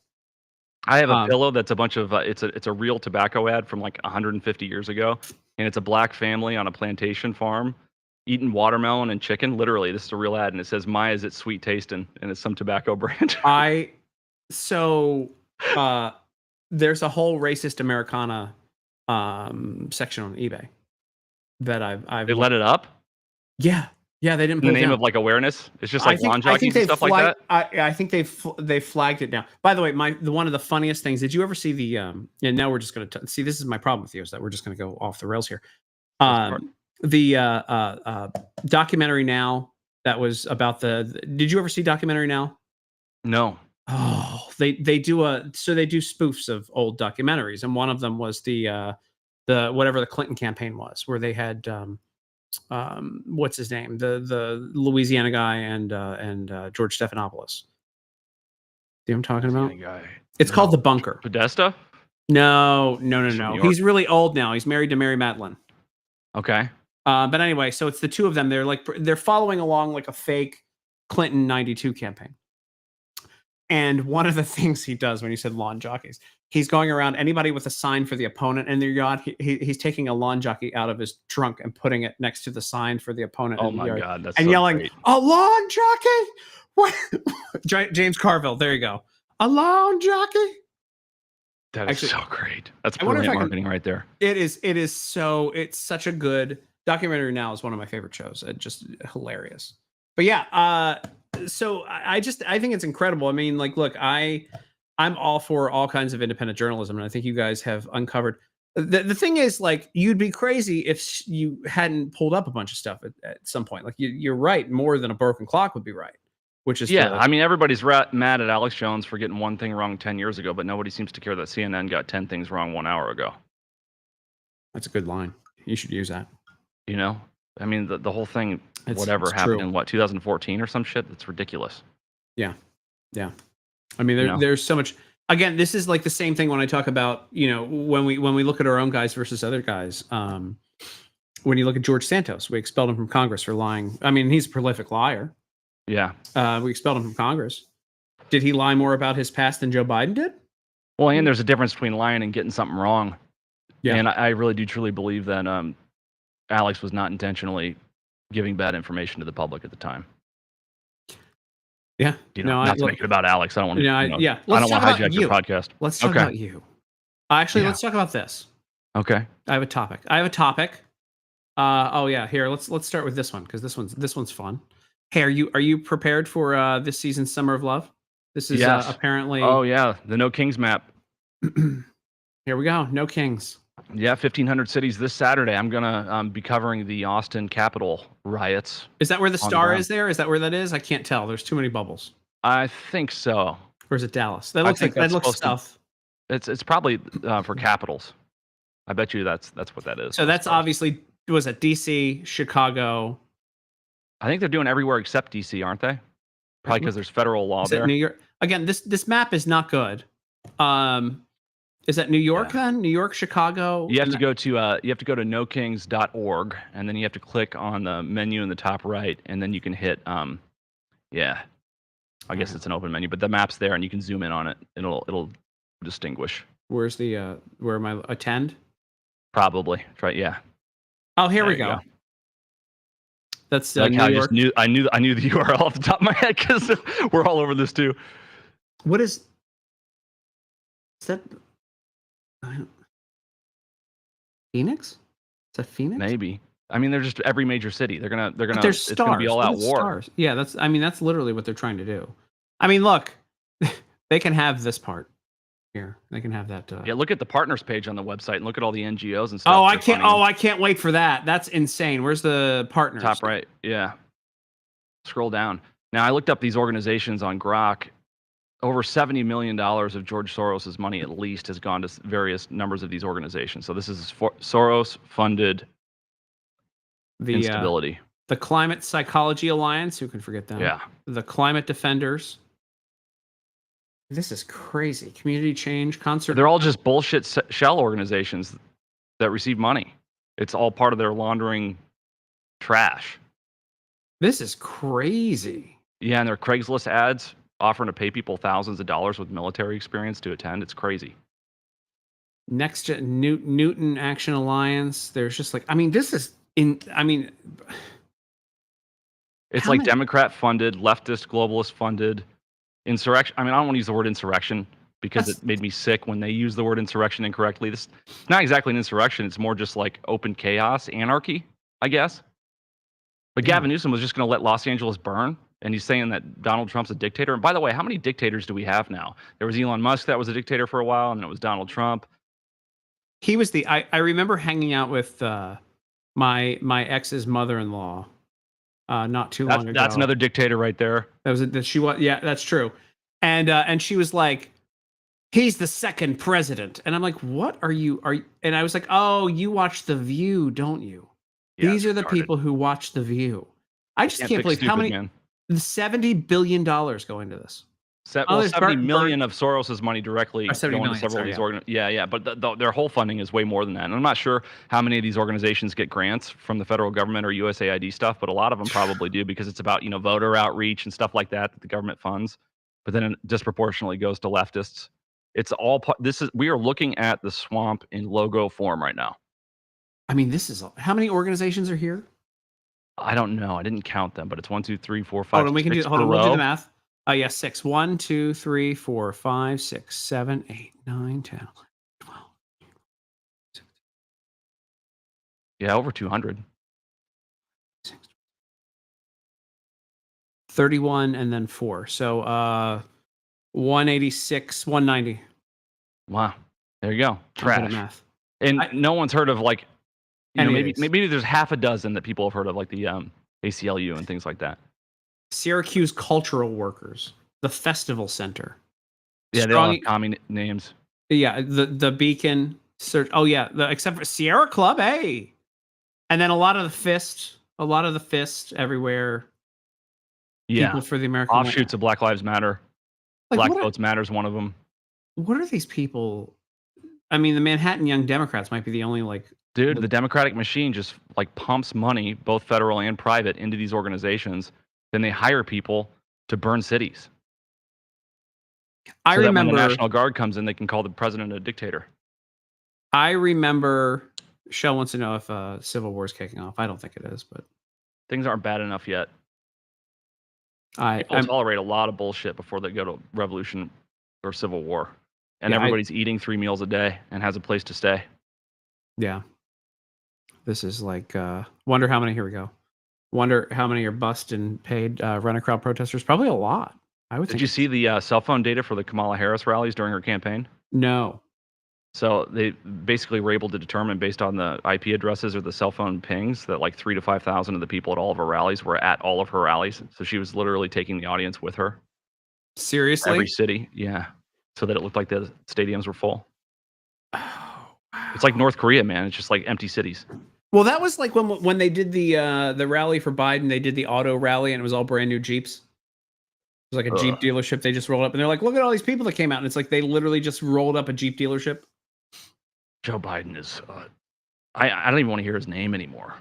I have a pillow that's a bunch of it's a real tobacco ad from like 150 years ago, and it's a black family on a plantation farm eating watermelon and chicken. Literally, this is a real ad, and it says "My is it sweet tasting," and it's some tobacco brand.
There's a whole racist Americana section on eBay that I've
They let it up.
Yeah, they didn't.
In the
pull it
name
down.
of like awareness, it's just like lawn
I think
jockeys and stuff like that.
I think they flagged it now. By the way, one of the funniest things. Did you ever see the? And now we're just going to see. This is my problem with you is that we're just going to go off the rails here. The documentary now that was about Did you ever see documentary now?
No.
Oh, they do spoofs of old documentaries, and one of them was the whatever the Clinton campaign was, where they had what's his name, the Louisiana guy and George Stephanopoulos. See what I'm talking about?
Guy.
It's called The Bunker.
Podesta.
No.
He's from New York.
He's really old now. He's married to Mary Madeline.
Okay.
But anyway, so it's the two of them. They're following along like a fake Clinton 92 campaign. And one of the things he does when you said lawn jockeys, he's going around anybody with a sign for the opponent in their yard. He's taking a lawn jockey out of his trunk and putting it next to the sign for the opponent.
Oh
in the
my
yard,
God, that's
and
so
yelling,
great.
"A lawn jockey!" What? James Carville. There you go. A lawn jockey.
That is so great. That's
I wonder if
brilliant
I can-
marketing right there.
It is. It's such a good documentary. Now is one of my favorite shows. It's just hilarious. But yeah. So I think it's incredible. I mean, like, look, I'm all for all kinds of independent journalism, and I think you guys have uncovered. The thing is, like, you'd be crazy if you hadn't pulled up a bunch of stuff at some point. Like, you're right. More than a broken clock would be right. Which is
I mean, everybody's mad at Alex Jones for getting one thing wrong 10 years ago, but nobody seems to care that CNN got 10 things wrong 1 hour ago.
That's a good line. You should use that.
You know, I mean, the whole thing,
It's
happened
true.
in 2014 or some shit. That's ridiculous.
Yeah. I mean, there's so much. Again, this is like the same thing when I talk about, when we look at our own guys versus other guys. When you look at George Santos, we expelled him from Congress for lying. I mean, he's a prolific liar.
Yeah.
We expelled him from Congress. Did he lie more about his past than Joe Biden did?
Well, and there's a difference between lying and getting something wrong.
Yeah.
And I really do truly believe that Alex was not intentionally giving bad information to the public at the time.
Yeah.
Not to make it about Alex. I don't want to. I don't want to hijack your podcast.
Let's talk about you. Actually, let's talk about this.
Okay.
I have a topic. Here, let's start with this one because this one's fun. Hey, are you prepared for this season's Summer of Love? This is apparently.
Oh yeah, the No Kings map.
Here we go. No Kings.
Yeah, 1,500 cities this Saturday. I'm gonna be covering the Austin Capitol riots.
Is that where the star is? There is that where that is? I can't tell. There's too many bubbles.
I think so.
Or is it Dallas? That looks like that looks stuff.
It's probably for capitals. I bet you that's what that is.
So that's obviously was it DC, Chicago.
I think they're doing everywhere except DC, aren't they? Probably because there's federal law there.
New York again. This map is not good. Is that New York then? New York, Chicago.
You have to go to nokings.org, and then you have to click on the menu in the top right, and then you can hit I guess it's an open menu, but the map's there, and you can zoom in on it. It'll distinguish.
Where's the where am I attend?
Probably. Try yeah.
Oh, here we go. That's
like
New
how
York.
I knew the URL off the top of my head because we're all over this too.
What is that? Phoenix? Is that Phoenix?
Maybe. I mean, they're just every major city. They're gonna.
There's
it's gonna be all out war.
Stars? Yeah, that's literally what they're trying to do. I mean, look, they can have this part here. They can have that.
Yeah, look at the partners page on the website and look at all the NGOs and stuff.
Oh, I can't. Oh, I can't wait for that. That's insane. Where's the partners?
Top right. Yeah. Scroll down. Now I looked up these organizations on Grok. Over $70 million of George Soros's money, at least, has gone to various numbers of these organizations. So this is Soros-funded instability.
The Climate Psychology Alliance. Who can forget them?
Yeah.
The Climate Defenders. This is crazy. Community Change Concert.
They're all just bullshit shell organizations that receive money. It's all part of their laundering trash.
This is crazy.
Yeah, and their Craigslist ads offering to pay people thousands of dollars with military experience to attend. It's crazy.
Next Newton Action Alliance. There's just like, I mean, this is in. I mean,
it's like Democrat funded, leftist, globalist funded. Insurrection. I mean, I don't want to use the word insurrection because it made me sick when they use the word insurrection incorrectly. This not exactly an insurrection. It's more just like open chaos, anarchy, I guess. But Gavin Newsom was just going to let Los Angeles burn, and he's saying that Donald Trump's a dictator. And by the way, how many dictators do we have now? There was Elon Musk that was a dictator for a while, and then it was Donald Trump.
He was the. I remember hanging out with my ex's mother-in-law. Not too long ago.
That's another dictator right there.
Yeah, that's true. And she was like, he's the second president. And I'm like, what are you? And I was like, oh, you watch The View, don't you?
Yeah,
these are the people who watch The View. I just can't believe how many. $70 billion go into this. Oh, there's
70 million of Soros's money directly
Or 70
going to
million,
several
sorry,
of these
yeah.
yeah, but their whole funding is way more than that. And I'm not sure how many of these organizations get grants from the federal government or USAID stuff, but a lot of them probably do because it's about, voter outreach and stuff like that the government funds, but then it disproportionately goes to leftists. It's all we are looking at the swamp in logo form right now.
I mean, how many organizations are here?
I don't know. I didn't count them, but it's 1, 2, 3, 4, 5,
Hold on, we can do.
6
Hold
per
on, we'll do the
row.
math. Yes, 6. 1, 2, 3, 4, 5, 6, 7, 8, 9, 10, 11, 12.
Yeah, over 200.
31 and then 4. So 186, 190.
Wow. There you go.
I'm good at
Trash.
math.
And no one's heard of
Any of these.
maybe there's half a dozen that people have heard of, like the ACLU and things like that.
Syracuse Cultural Workers, the Festival Center.
Yeah, they all have common names.
Yeah, the Beacon. Oh yeah, except for Sierra Club, hey. And then a lot of the fist everywhere.
Yeah.
People for the American
Offshoots of Black Lives Matter. Black Votes Matter is one of them.
What are these people? I mean, the Manhattan Young Democrats might be the only
Dude, the Democratic machine just pumps money, both federal and private, into these organizations. Then they hire people to burn cities.
I remember
that when the National Guard comes in, they can call the president a dictator.
I remember. Shell wants to know if civil war is kicking off. I don't think it is, but
things aren't bad enough yet.
People
tolerate a lot of bullshit before they go to revolution or civil war, and everybody's eating 3 meals a day and has a place to stay.
Yeah, this is wonder how many. Here we go. Wonder how many are bussed and paid rent-a-crowd protesters. Probably a lot. I would.
Did you see the cell phone data for the Kamala Harris rallies during her campaign?
No.
So they basically were able to determine based on the IP addresses or the cell phone pings that 3,000 to 5,000 of the people at all of her rallies were at all of her rallies. So she was literally taking the audience with her.
Seriously?
Every city, yeah. So that it looked like the stadiums were full.
Oh, wow.
It's like North Korea, man. It's just like empty cities.
Well, that was like when they did the rally for Biden. They did the auto rally, and it was all brand new Jeeps. It was like a Jeep dealership. They just rolled up, and they're like, "Look at all these people that came out." And it's like they literally just rolled up a Jeep dealership.
Joe Biden is, I don't even want to hear his name anymore.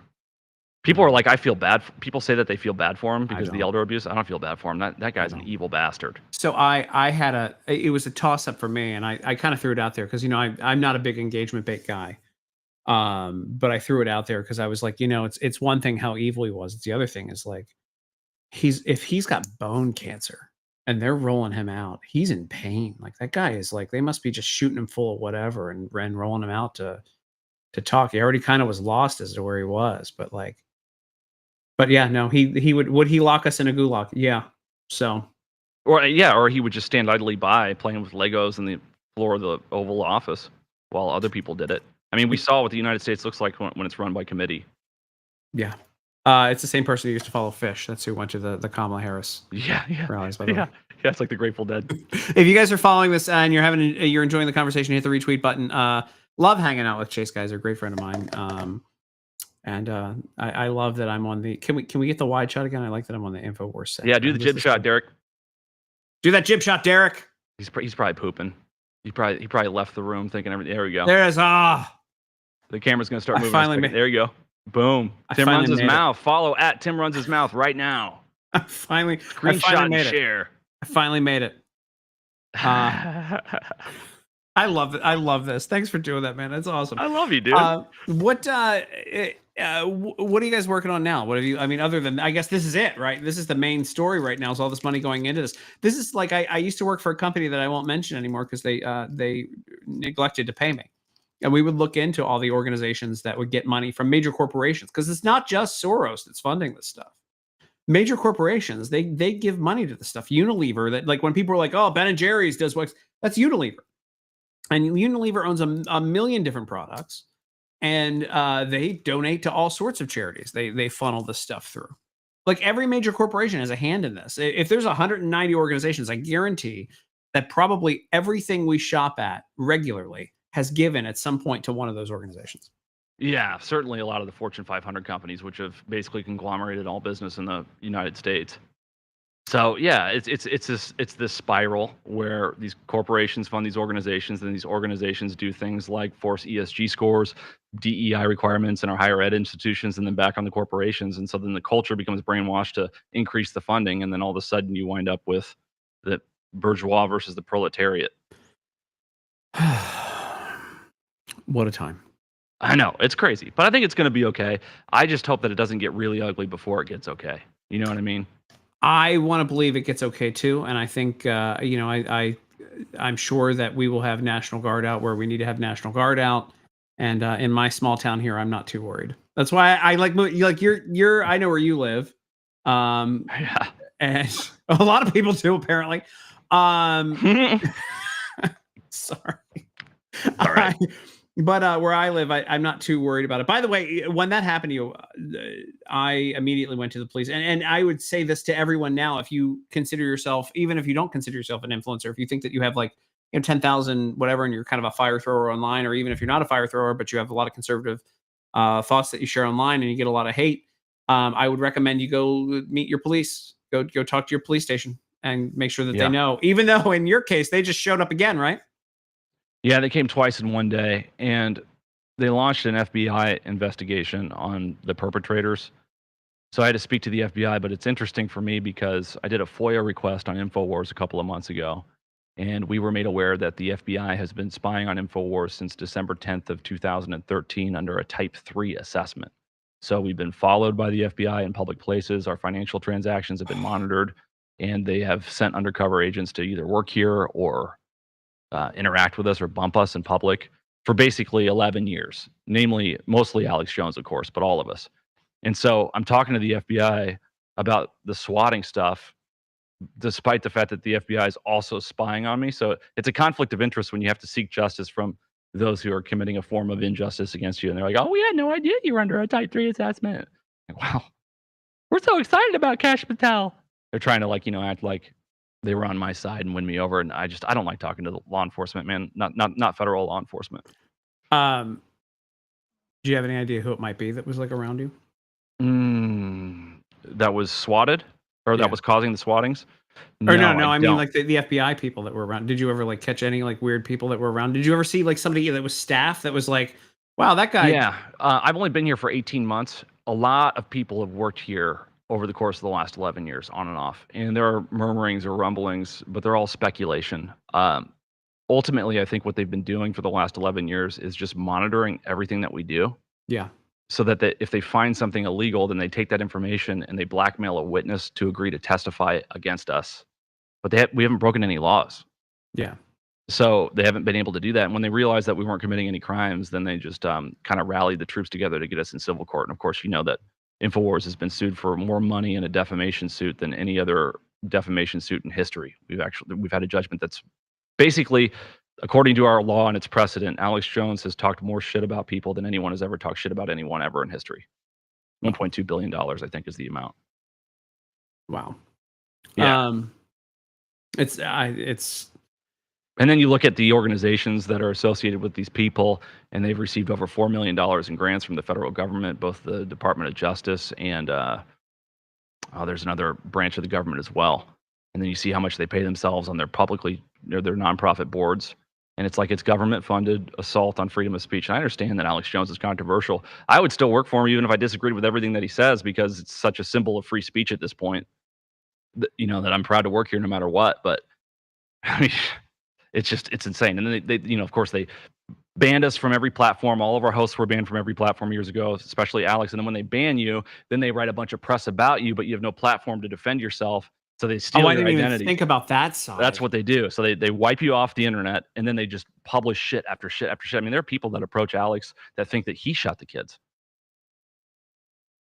People are like, I feel bad. People say that they feel bad for him because of the elder abuse. I don't feel bad for him. That guy's an evil bastard.
So I had it was a toss up for me, and I kind of threw it out there because I'm not a big engagement bait guy, but I threw it out there because I was like, it's one thing how evil he was. It's the other thing is if he's got bone cancer and they're rolling him out, he's in pain. Like that guy is they must be just shooting him full of whatever and rolling him out to talk. He already kind of was lost as to where he was, but yeah, no, he would he lock us in a gulag? Yeah. So.
Or he would just stand idly by playing with Legos on the floor of the Oval Office while other people did it. I mean, we saw what the United States looks like when it's run by committee.
Yeah. It's the same person who used to follow Fish. That's who went to the Kamala Harris rallies, by the way.
Yeah, it's like the Grateful Dead.
If you guys are following this and you're enjoying the conversation, hit the retweet button. Love hanging out with Chase guys. They're a great friend of mine. And I love that I'm on the. Can we get the wide shot again? I like that I'm on the InfoWars set.
Yeah, do the jib shot, Derek.
Do that jib shot, Derek.
He's probably pooping. He probably left the room thinking everything. There we go.
There it is.
The camera's gonna start moving. There you go. Boom. Tim runs his mouth. Follow at Tim runs his mouth right now.
I finally
screenshot and share.
I finally made it. I love it. I love this. Thanks for doing that, man. That's awesome.
I love you, dude.
What are you guys working on now? What have you? I mean, other than I guess this is it, right? This is the main story right now. Is all this money going into this? This is I used to work for a company that I won't mention anymore because they neglected to pay me. And we would look into all the organizations that would get money from major corporations because it's not just Soros that's funding this stuff. Major corporations, they give money to the stuff. Unilever, that when people are like, oh, Ben and Jerry's does what? That's Unilever. And Unilever owns a million different products, and they donate to all sorts of charities. They funnel this stuff through. Every major corporation has a hand in this. If there's 190 organizations, I guarantee that probably everything we shop at regularly has given at some point to one of those organizations.
Yeah, certainly a lot of the Fortune 500 companies, which have basically conglomerated all business in the United States. So yeah, it's this spiral where these corporations fund these organizations, and these organizations do things like force ESG scores, DEI requirements in our higher ed institutions, and then back on the corporations. And so then the culture becomes brainwashed to increase the funding, and then all of a sudden you wind up with the bourgeois versus the proletariat.
What a time.
I know, it's crazy, but I think it's going to be okay. I just hope that it doesn't get really ugly before it gets okay. You know what I mean?
I want to believe it gets okay too, and I think I'm sure that we will have National Guard out where we need to have National Guard out. And in my small town here, I'm not too worried. That's why I like you're. I know where you live,
Yeah.
and a lot of people do apparently. Sorry.
All right.
But where I live, I'm not too worried about it. By the way, when that happened to you, I immediately went to the police. And I would say this to everyone now: if you consider yourself, even if you don't consider yourself an influencer, if you think that you have like 10,000 whatever, and you're kind of a fire thrower online, or even if you're not a fire thrower but you have a lot of conservative thoughts that you share online and you get a lot of hate, I would recommend you go meet your police. Go talk to your police station and make sure that they know. Even though in your case they just showed up again, right?
Yeah, they came twice in one day, and they launched an FBI investigation on the perpetrators. So I had to speak to the FBI, but it's interesting for me because I did a FOIA request on InfoWars a couple of months ago, and we were made aware that the FBI has been spying on InfoWars since December 10th of 2013 under a Type 3 assessment. So we've been followed by the FBI in public places. Our financial transactions have been monitored, and they have sent undercover agents to either work here or interact with us or bump us in public for basically 11 years, namely mostly Alex Jones, of course, but all of us. And so I'm talking to the FBI about the swatting stuff, despite the fact that the FBI is also spying on me. So it's a conflict of interest when you have to seek justice from those who are committing a form of injustice against you. And they're like, oh, we had no idea you were under a Type 3 assessment. Like, wow, we're so excited about Cash Patel. They're trying to act like they were on my side and win me over, and I don't like talking to the law enforcement, man. Not federal law enforcement.
Do you have any idea who it might be that was like around you?
That was swatted, or that was causing the swattings?
Or no, I mean like the FBI people that were around. Did you ever like catch any like weird people that were around? Did you ever see like somebody that was staff that was like, wow, that guy?
Yeah, I've only been here for 18 months. A lot of people have worked here over the course of the last 11 years, on and off. And there are murmurings or rumblings, but they're all speculation. Ultimately, I think what they've been doing for the last 11 years is just monitoring everything that we do.
Yeah.
So that if they find something illegal, then they take that information and they blackmail a witness to agree to testify against us. But we haven't broken any laws.
Yeah.
So they haven't been able to do that. And when they realized that we weren't committing any crimes, then they just kind of rallied the troops together to get us in civil court. And of course, you know that InfoWars has been sued for more money in a defamation suit than any other defamation suit in history. We've had a judgment that's basically, according to our law and its precedent, Alex Jones has talked more shit about people than anyone has ever talked shit about anyone ever in history. $1.2 billion, I think, is the amount.
Wow.
Yeah.
It's
And then you look at the organizations that are associated with these people, and they've received over $4 million in grants from the federal government, both the Department of Justice and there's another branch of the government as well. And then you see how much they pay themselves on their nonprofit boards. And it's like it's government-funded assault on freedom of speech. And I understand that Alex Jones is controversial. I would still work for him even if I disagreed with everything that he says, because it's such a symbol of free speech at this point. That I'm proud to work here no matter what. But I mean, it's insane. And then they of course they banned us from every platform. All of our hosts were banned from every platform years ago, especially Alex. And then when they ban you, then they write a bunch of press about you, but you have no platform to defend yourself. So they steal your identity.
Even think about that side.
That's what they do. So they wipe you off the internet, and then they just publish shit after shit after shit. I mean, there are people that approach Alex that think that he shot the kids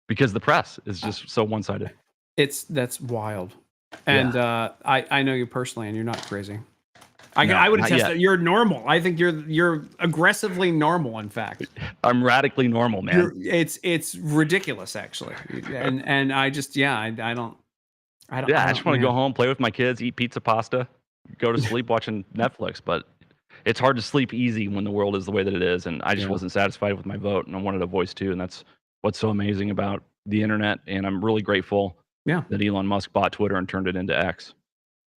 because the press is just so one-sided.
That's wild. And I know you personally, and you're not crazy. I would attest that you're normal. I think you're aggressively normal. In fact,
I'm radically normal, man.
It's ridiculous, actually. And I just I don't.
I just want to go home, play with my kids, eat pizza pasta, go to sleep watching Netflix. But it's hard to sleep easy when the world is the way that it is. And I just wasn't satisfied with my vote, and I wanted a voice too. And that's what's so amazing about the internet. And I'm really grateful
Yeah.
that Elon Musk bought Twitter and turned it into X.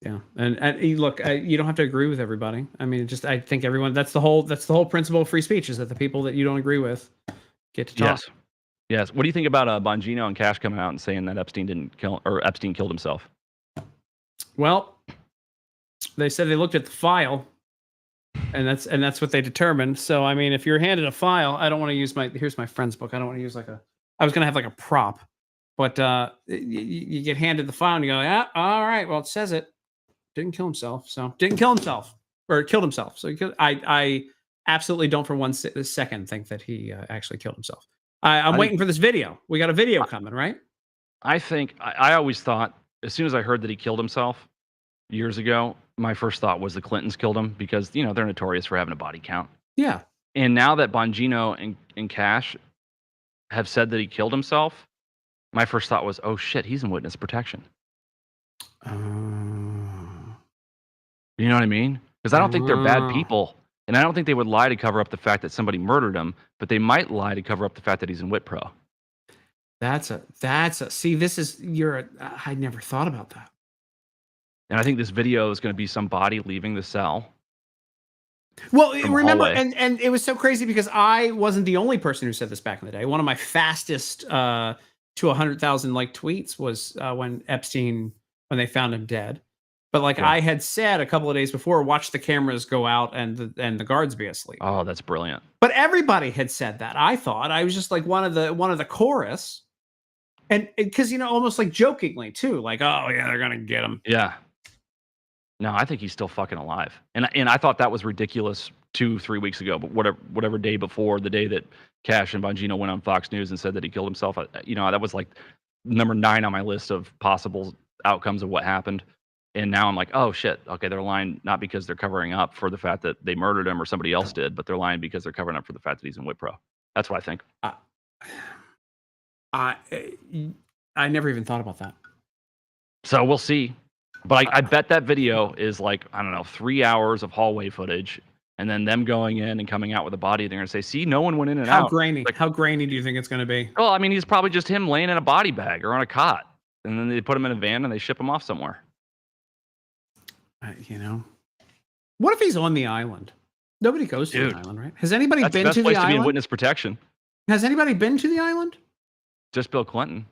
Yeah, and look, you don't have to agree with everybody. I mean, I think everyone. That's the whole principle of free speech, is that the people that you don't agree with get to talk.
Yes. Yes. What do you think about Bongino and Cash coming out and saying that Epstein killed himself?
Well, they said they looked at the file, and that's what they determined. So, I mean, if you're handed a file, I don't want to use here's my friend's book. I don't want to use I was going to have like a prop, but you get handed the file and you go, yeah, all right, well, it says it. Didn't kill himself. So didn't kill himself, or killed himself. So I absolutely don't for one second think that he actually killed himself. I'm waiting for this video. We got a video coming, right?
I think I always thought, as soon as I heard that he killed himself years ago, my first thought was the Clintons killed him, because they're notorious for having a body count.
Yeah.
And now that Bongino and Cash have said that he killed himself, my first thought was, oh shit, he's in witness protection. You know what I mean? Because I don't think they're bad people, and I don't think they would lie to cover up the fact that somebody murdered him, but they might lie to cover up the fact that he's in WitPro.
See, I never thought about that.
And I think this video is going to be some body leaving the cell.
Well, remember, and it was so crazy because I wasn't the only person who said this back in the day. One of my fastest to 100,000 like tweets was when they found him dead. But I had said a couple of days before, watch the cameras go out and the guards be asleep.
Oh, that's brilliant.
But everybody had said that. I thought I was just like one of the chorus, and because almost like jokingly too, like, oh yeah, they're gonna get him.
Yeah. No, I think he's still fucking alive, and I thought that was ridiculous 2-3 weeks ago. But whatever day before, the day that Cash and Bongino went on Fox News and said that he killed himself, that was like number 9 on my list of possible outcomes of what happened. And now I'm like, oh shit, okay, they're lying not because they're covering up for the fact that they murdered him or somebody else did, but they're lying because they're covering up for the fact that he's in WitPro. That's what I think.
I never even thought about that.
So we'll see. But I bet that video is like, I don't know, 3 hours of hallway footage, and then them going in and coming out with a body. They're going to say, see, no one went in and out.
How grainy do you think it's going to be?
Well, I mean, he's probably just him laying in a body bag or on a cot, and then they put him in a van and they ship him off somewhere.
What if he's on the island? Nobody goes to the island, right? Has anybody been to the
That's the best place to be in
island?
witness protection.
Has anybody been to the island?
Just Bill Clinton.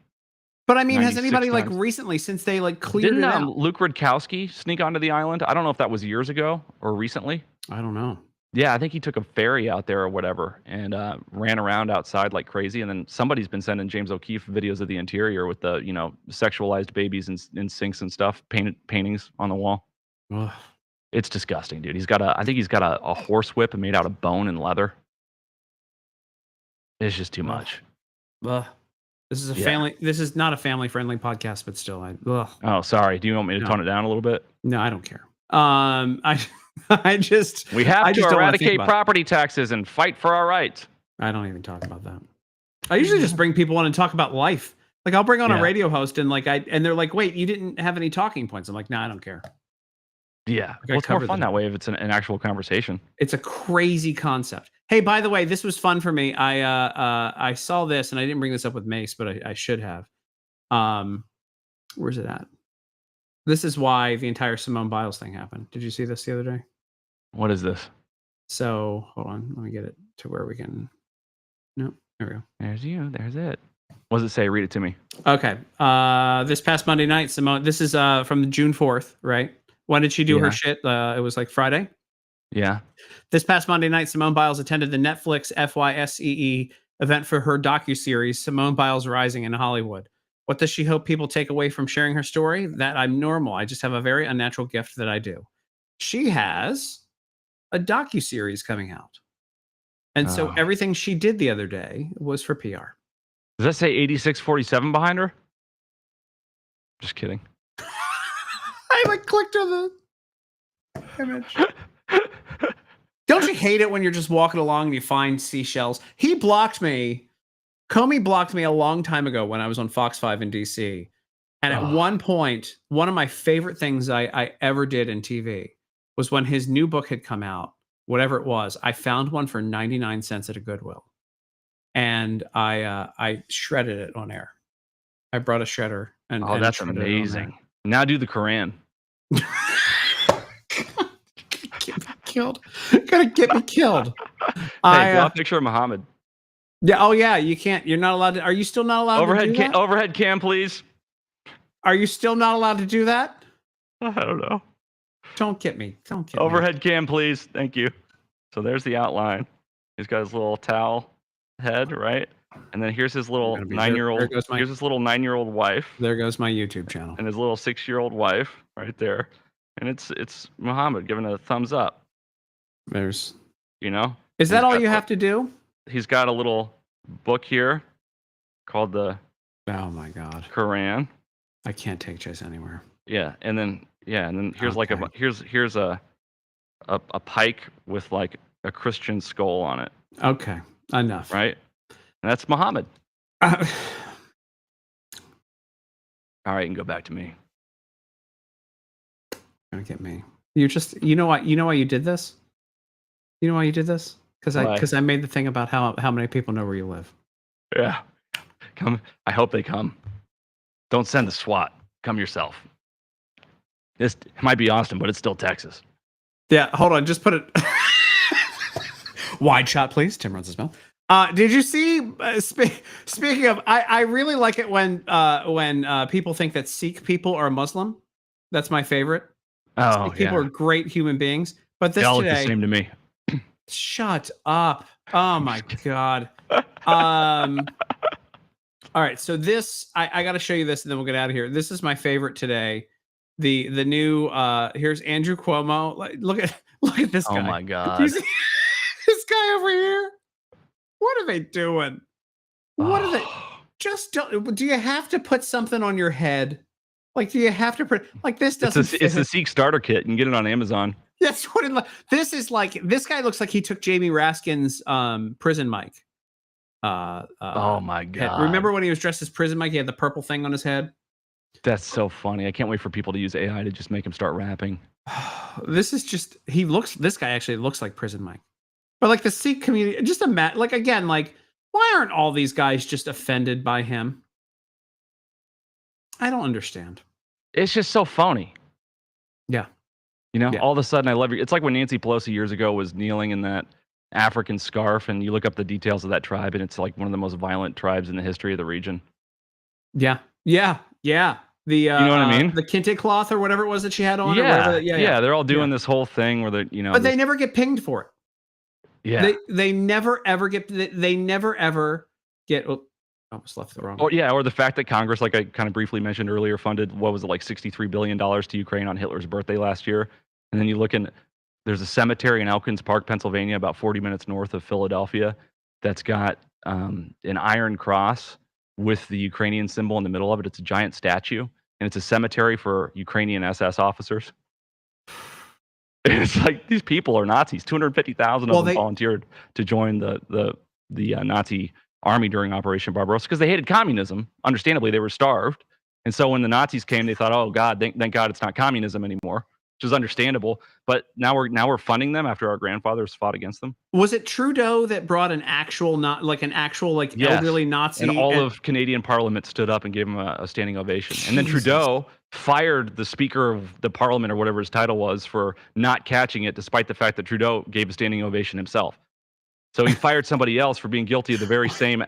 But I mean, has anybody
96 times.
recently, since they cleared
Didn't
it out?
Luke Rudkowski sneak onto the island? I don't know if that was years ago or recently.
I don't know.
Yeah, I think he took a ferry out there or whatever and ran around outside like crazy. And then somebody's been sending James O'Keefe videos of the interior with the sexualized babies in sinks and stuff, paintings on the wall.
Ugh.
It's disgusting, dude. I think he's got a horse whip made out of bone and leather. It's just too much.
Ugh. This is This is not a family-friendly podcast, but still, ugh.
Oh, sorry. Do you want me to tone it down a little bit?
No, I don't care. I just
we have to
don't
eradicate property taxes and fight for our rights.
I don't even talk about that. I usually just bring people on and talk about life. Like I'll bring on a radio host and and they're like, "Wait, you didn't have any talking points." I'm like, "No, I don't care."
Yeah, well, it's more fun that way if it's an actual conversation.
It's a crazy concept. Hey, by the way, this was fun for me. I saw this and I didn't bring this up with Mace, but I should have. Where's it at? This is why the entire Simone Biles thing happened. Did you see this the other day?
What is this?
So hold on, let me get it to where we can. No, there we go.
There's you. There's it. What does it say? Read it to me.
Okay. This past Monday night, Simone. This is from June 4th, right? When did she do her shit? It was like Friday.
Yeah.
This past Monday night, Simone Biles attended the Netflix FYSEE event for her docuseries, Simone Biles Rising in Hollywood. What does she hope people take away from sharing her story? That I'm normal. I just have a very unnatural gift that I do. She has a docuseries coming out. And so everything she did the other day was for PR.
Does that say 8647 behind her? Just kidding.
I clicked on the image. Don't you hate it when you're just walking along and you find seashells? He blocked me. Comey blocked me a long time ago when I was on Fox 5 in DC. And at one point, one of my favorite things I ever did in TV was when his new book had come out, whatever it was, I found one for 99 cents at a Goodwill. And I shredded it on air. I brought a shredder And
that's
try to do it on there.
amazing. Now do the Quran.
Get me killed. Gotta get me killed.
Hey, draw a picture of Muhammad.
Yeah. Oh yeah. You can't. You're not allowed to. Are you still not allowed to do that?
Overhead cam, please.
Are you still not allowed to do that?
I don't know.
Don't get me. Don't get me.
Overhead cam, please. Thank you. So there's the outline. He's got his little towel head, right? And then here's his little 9-year-old. Here's his little 9-year-old wife.
There goes my YouTube channel.
And his little 6-year-old wife right there. And it's Muhammad giving a thumbs up.
There's,
Is
that all you have to do?
He's got a little book here called the
Oh my God.
Quran.
I can't take Chase anywhere.
Yeah, and then here's here's a pike with like a Christian skull on it.
Okay, enough.
Right, and that's Muhammad. All right, you can go back to me.
Gonna get me. You know why you did this? You know why you did this? Because I made the thing about how many people know where you live.
Yeah, come. I hope they come. Don't send the SWAT. Come yourself. This might be Austin, but it's still Texas.
Yeah, hold on. Just put it wide shot, please. Tim runs his mouth. Did you see? Speaking of, I really like it when people think that Sikh people are Muslim. That's my favorite.
Oh,
Sikh people are great human beings, but this
they all
today,
look the same to me.
Shut up! Oh my God. All right, so this I got to show you this, and then we'll get out of here. This is my favorite today. The new here's Andrew Cuomo. Look at this guy.
Oh my God!
You see this guy over here. What are they doing? What are they? Just don't. Do you have to put something on your head? Like, do you have to put like this? Doesn't.
It's the Sikh starter kit. You can get it on Amazon.
That's what it. This is like. This guy looks like he took Jamie Raskin's prison mic.
Oh my God!
Remember when he was dressed as Prison Mike? He had the purple thing on his head.
That's so funny. I can't wait for people to use AI to just make him start rapping.
This is just. This guy actually looks like Prison Mike, but like the Sikh community. Just like again, like why aren't all these guys just offended by him? I don't understand.
It's just so phony.
Yeah.
All of a sudden I love you. It's like when Nancy Pelosi years ago was kneeling in that African scarf, and you look up the details of that tribe, and it's like one of the most violent tribes in the history of the region.
Yeah. The
you know what I mean?
The kente cloth or whatever it was that she had on.
Yeah. They're all doing this whole thing where
but they never get pinged for it.
Yeah.
They never ever get. They never ever get. Oh, I almost left the wrong.
Oh yeah, or the fact that Congress, like I kind of briefly mentioned earlier, funded what was it like $63 billion to Ukraine on Hitler's birthday last year, and then you look in. There's a cemetery in Elkins Park, Pennsylvania, about 40 minutes north of Philadelphia, that's got an iron cross with the Ukrainian symbol in the middle of it. It's a giant statue, and it's a cemetery for Ukrainian SS officers. And it's like these people are Nazis. 250,000 of them volunteered to join the Nazi army during Operation Barbarossa because they hated communism. Understandably, they were starved, and so when the Nazis came, they thought, "Oh God, thank God it's not communism anymore." Which is understandable, but now we're funding them after our grandfathers fought against them.
Was it Trudeau that brought an actual elderly Nazi?
And all of Canadian Parliament stood up and gave him a standing ovation. Jesus. And then Trudeau fired the Speaker of the Parliament or whatever his title was for not catching it, despite the fact that Trudeau gave a standing ovation himself. So he fired somebody else for being guilty of the very same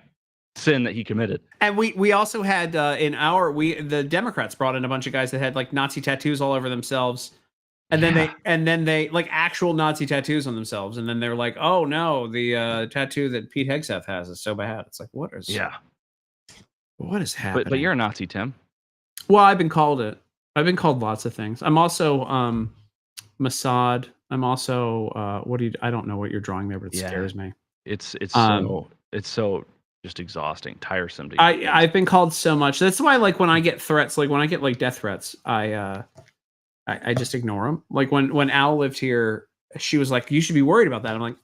sin that he committed.
And we also had the Democrats brought in a bunch of guys that had like Nazi tattoos all over themselves. And then they like actual Nazi tattoos on themselves, and then they're like, "Oh no, the tattoo that Pete Hegseth has is so bad." It's like, what is happening?
But you're a Nazi, Tim.
Well, I've been called it. I've been called lots of things. I'm also Mossad. I'm also I don't know what you're drawing there, but it scares me.
It's so just exhausting, tiresome.
I've been called so much. That's why, like, when I get threats, like when I get like death threats, I just ignore them. Like when Al lived here, she was like, "You should be worried about that." I'm like,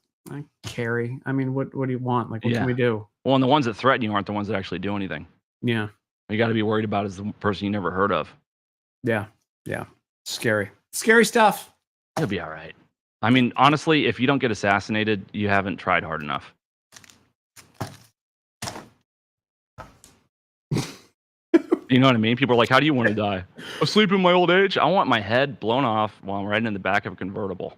Carrie, I mean, what do you want? Like, what can we do?
Well, and the ones that threaten you aren't the ones that actually do anything.
Yeah.
You got to be worried about is the person you never heard of.
Yeah. Scary stuff.
You'll be all right. I mean, honestly, if you don't get assassinated, you haven't tried hard enough. You know what I mean? People are like, how do you want to die? Asleep in my old age? I want my head blown off while I'm riding in the back of a convertible,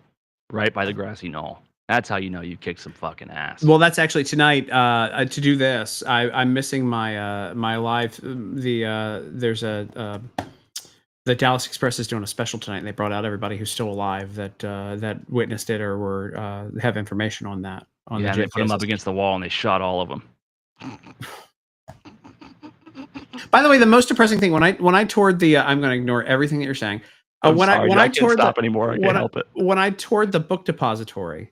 right by the grassy knoll. That's how you know you kicked some fucking ass.
Well, that's actually tonight. To do this, I'm missing my my live. There's a the Dallas Express is doing a special tonight, and they brought out everybody who's still alive that witnessed it or were have information on that. On
Yeah,
the
and they put them up
JFK.
against the wall and they shot all of them.
By the way, the most depressing thing when I toured the I'm going to ignore everything that you're saying.
I'm
When
sorry,
I
I can't
toured
stop anymore. I can't help it.
When I toured the book depository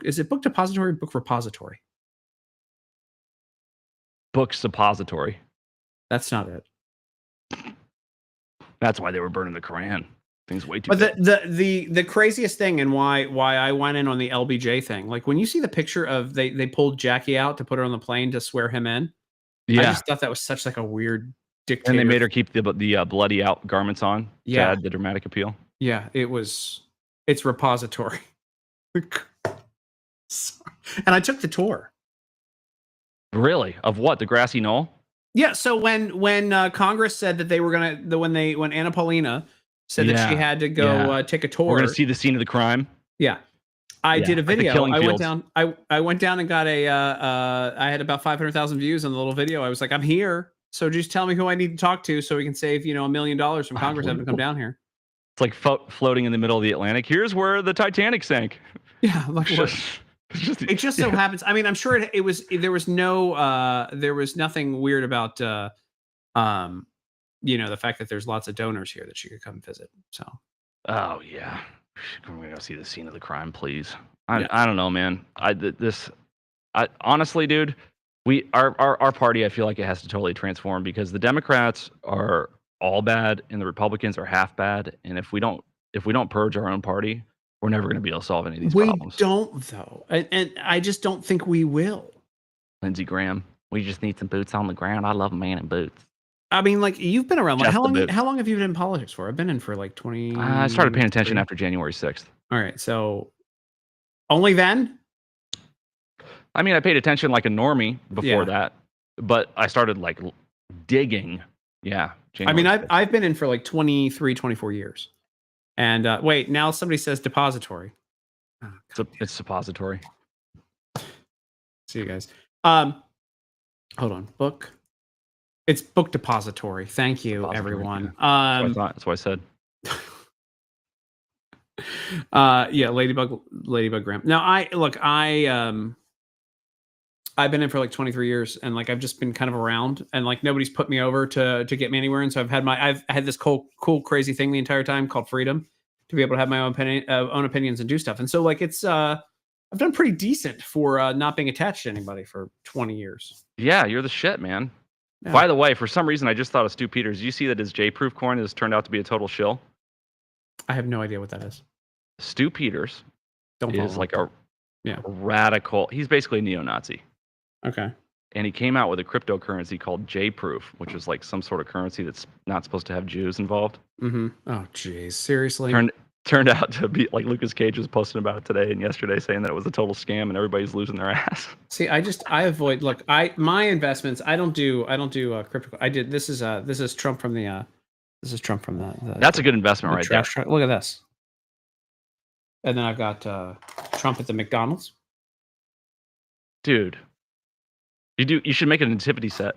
is it book depository or book repository?
Book suppository.
That's not it.
That's why they were burning the Quran. Things way too.
But
big.
the craziest thing and why I went in on the LBJ thing, like when you see the picture of they pulled Jackie out to put her on the plane to swear him in. I
Yeah,
just thought that was such like a weird dictator.
and they made her keep the bloody out garments on to
Yeah.
add the dramatic appeal.
Yeah, it's repository. And I took the tour.
Really? Of what? The grassy knoll?
Yeah, so when Congress said that they were gonna when Anna Paulina said that she
Yeah,
had to go
yeah.
take a tour.
We're gonna see the scene of the crime.
Yeah, I
Yeah,
did a
like the
video.
killing
I went
fields.
down. I went down and got a. I had about 500,000 views on the little video. I was like, I'm here. So just tell me who I need to talk to so we can save $1 million from Congress having to come down here.
It's like floating in the middle of the Atlantic. Here's where the Titanic sank.
Yeah, like what? It just so happens. I mean, I'm sure it was. There was no. There was nothing weird about. The fact that there's lots of donors here that she could come visit. So.
Oh yeah, we're gonna go see the scene of the crime, please.
Yeah.
I don't know, man. Honestly, dude, our party, I feel like it has to totally transform because the Democrats are all bad and the Republicans are half bad, and if we don't purge our own party, we're never going to be able to solve any of these problems.
We don't though, and I just don't think we will.
Lindsey Graham, we just need some boots on the ground. I love a man in boots.
I mean, like you've been around. Like,
Just
how
the
long?
boots.
How long have you been in politics for? I've been in for like 20.
I started paying attention after January 6th.
All right, so only then.
I mean, I paid attention like a normie before that, but I started like digging. Yeah.
I mean,
January 6th.
I've been in for like 23, 24 years. And wait, now somebody says depository. Oh,
it's suppository.
See you guys. Hold on. Book. It's book depository. Thank you,
Depository,
everyone.
yeah. That's what I said.
Yeah, Ladybug Graham. Now I've been in for like 23 years and like I've just been kind of around and like nobody's put me over to get me anywhere. And so I've had this cool crazy thing the entire time called freedom to be able to have my own opinions and do stuff. And so like it's I've done pretty decent for not being attached to anybody for 20 years.
Yeah, you're the shit, man.
Yeah.
By the way, for some reason, I just thought of Stu Peters. You see that his J-Proof coin has turned out to be a total shill?
I have no idea what that is.
Stu Peters is like a radical. He's basically a neo-Nazi.
Okay.
And he came out with a cryptocurrency called J-Proof, which is like some sort of currency that's not supposed to have Jews involved.
Mm-hmm. Oh, geez. Seriously?
Turned out to be like Lucas Cage was posting about it today and yesterday saying that it was a total scam and everybody's losing their ass.
See, I avoid my investments. I don't do crypto. This is Trump from the
That's a good investment right there.
Look at this. And then I've got Trump at the McDonald's.
Dude. You should make a nativity set.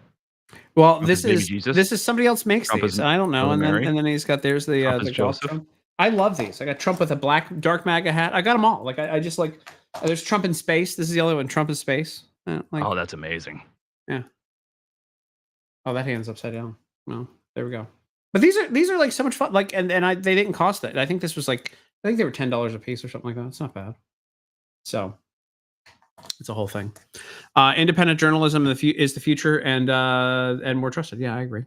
Well,
Trump
this is somebody else makes
Trump
these. I don't know. And then he's got there's the
Joseph.
Trump. I love these. I got Trump with a black dark MAGA hat. I got them all. Like I just like there's Trump in space. This is the other one, Trump in space.
Oh, that's amazing.
Yeah. Oh, that hand's upside down. Well, there we go. But these are like so much fun. Like and they didn't cost that. I think this was like I think they were $10 a piece or something like that. It's not bad. So it's a whole thing. Independent journalism is the future and more trusted. Yeah, I agree.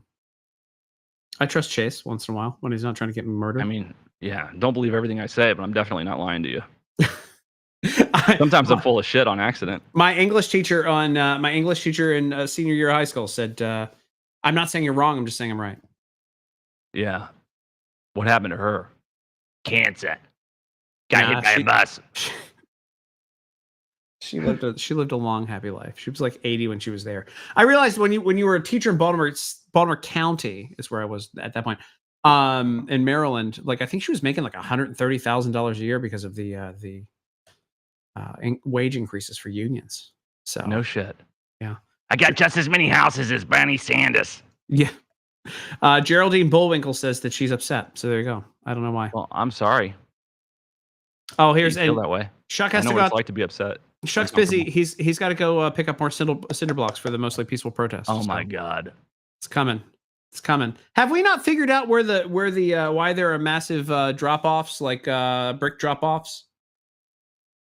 I trust Chase once in a while when he's not trying to get me murdered.
I mean, yeah, don't believe everything I say, but I'm definitely not lying to you. Sometimes I'm full of shit on accident.
My English teacher in senior year of high school said, "I'm not saying you're wrong. I'm just saying I'm right."
Yeah. What happened to her? Cancer. Got hit by a bus.
She lived a long, happy life. She was like 80 when she was there. I realized when you were a teacher in Baltimore County is where I was at that point. In Maryland, like I think she was making like $130,000 a year because of the wage increases for unions. So
No shit.
yeah,
I got just as many houses as Bernie Sanders.
yeah. Geraldine Bullwinkle says that she's upset. So there you go. I don't know why.
Well, I'm sorry.
Oh,
You
here's
feel
and
that way.
Chuck
I
has
know
to
what
go.
it's like to be upset.
Chuck's busy. He's got to go pick up more cinder blocks for the mostly peaceful protest.
Oh my god,
it's coming. It's coming. Have we not figured out where the why there are massive drop offs like brick drop offs?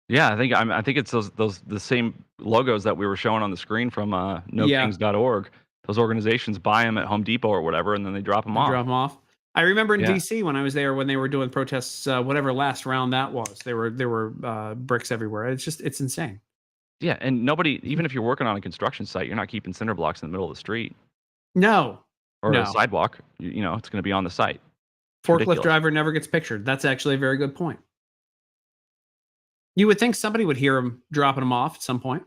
Yeah, I think it's those the same logos that we were showing on the screen from NoKings.org. Those organizations buy them at Home Depot or whatever, and then they drop them off.
Drop them off. I remember in
Yeah.
DC when I was there when they were doing protests, whatever last round that was. There were bricks everywhere. It's insane.
Yeah, and nobody, even if you're working on a construction site, you're not keeping cinder blocks in the middle of the street
No.
or
No.
a sidewalk. You know, it's going to be on the site. It's
Forklift
ridiculous.
driver never gets pictured. That's actually a very good point. You would think somebody would hear him dropping them off at some point.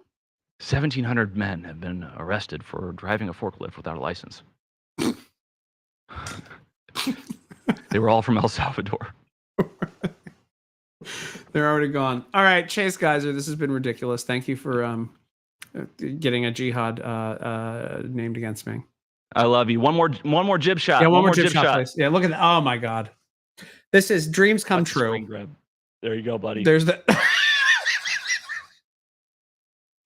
1,700 men have been arrested for driving a forklift without a license. They were all from El Salvador.
They're already gone. All right, Chase Geyser, this has been ridiculous. Thank you for getting a jihad named against me.
I love you. One more jib shot.
Yeah, one more jib shot, please. Yeah, look at that. Oh my god. This is dreams come
That's the
true.
screen grab. There you go, buddy.
There's the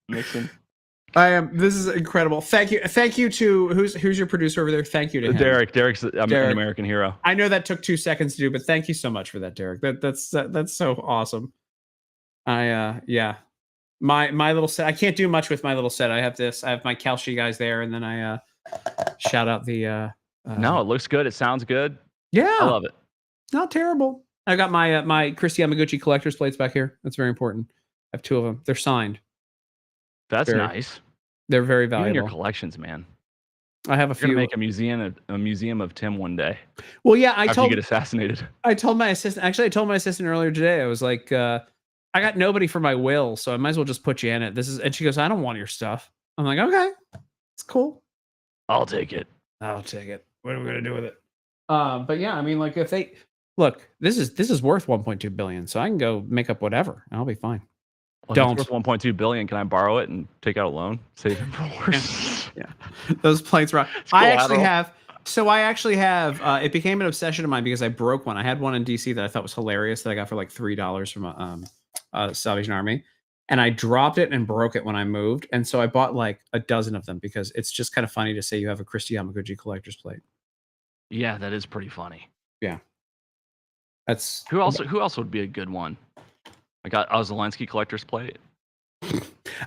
Nixon.
This is incredible. Thank you to who's your producer over there. Thank you to him.
Derek. Derek's an American hero.
I know that took 2 seconds to do, but thank you so much for that, Derek. That's so awesome. Yeah. My little set. I can't do much with my little set. I have my Kalshi guys there, and then I shout out the
No, it looks good. It sounds good.
Yeah.
I love it.
Not terrible. I got my my Christy Yamaguchi collector's plates back here. That's very important. I have 2 of them. They're signed.
That's nice.
They're very
You
valuable.
and your collections, man.
I have a
You're
few.
gonna make a museum of Tim one day.
Well, yeah,
after you get assassinated.
I told my assistant. Actually, I told my assistant earlier today. I was like, I got nobody for my will, so I might as well just put you in it. And she goes, I don't want your stuff. I'm like, okay, it's cool.
I'll take it.
I'll take it. What are we gonna do with it? But yeah, I mean, like if they look, this is worth 1.2 billion, so I can go make up whatever. I'll be fine.
Well,
Don't.
it's worth 1.2 billion. Can I borrow it and take out a loan? Save it for worse.
Yeah. Those plates are. I actually have. It became an obsession of mine because I broke one. I had one in DC that I thought was hilarious that I got for like $3 from a Salvation Army, and I dropped it and broke it when I moved. And so I bought like a dozen of them because it's just kind of funny to say you have a Christy Yamaguchi collector's plate.
Yeah, that is pretty funny.
Yeah. That's
who else would be a good one? I got a Zelensky collector's plate.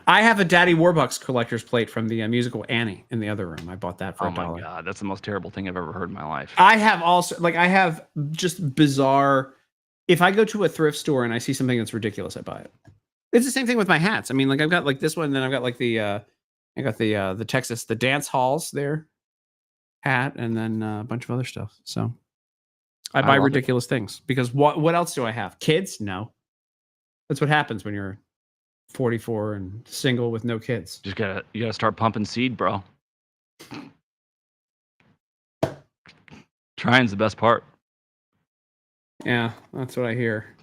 I have a Daddy Warbucks collector's plate from the musical Annie in the other room. I bought that for $1.
Oh my god, that's the most terrible thing I've ever heard in my life.
I have just bizarre. If I go to a thrift store and I see something that's ridiculous, I buy it. It's the same thing with my hats. I mean, like I've got like this one, and then I've got like the Texas dance halls there hat, and then a bunch of other stuff. So I buy ridiculous things because what else do I have? Kids? No. That's what happens when you're 44 and single with no kids.
You gotta start pumping seed, bro. Trying's the best part.
Yeah, that's what I hear.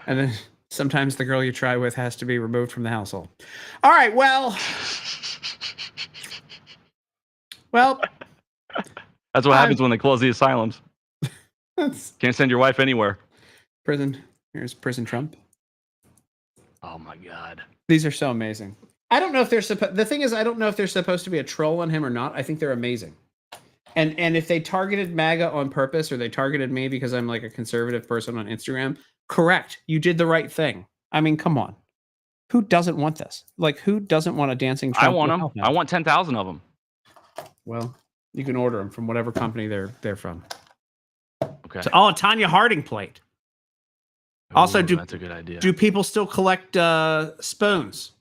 And then sometimes the girl you try with has to be removed from the household. All right, well,
that's what happens when they close the asylums.
That's
Can't send your wife anywhere.
prison. Here's prison Trump.
Oh my god.
These are so amazing. I don't know if they're the thing is I don't know if they're supposed to be a troll on him or not. I think they're amazing. And if they targeted MAGA on purpose or they targeted me because I'm like a conservative person on Instagram, correct. You did the right thing. I mean, come on. Who doesn't want this? Like, who doesn't want a dancing Trump?
I want them. I want 10,000 of them.
Well, you can order them from whatever company they're from.
Okay.
So, a Tanya Harding plate. Also,
that's a good idea.
Do people still collect spoons?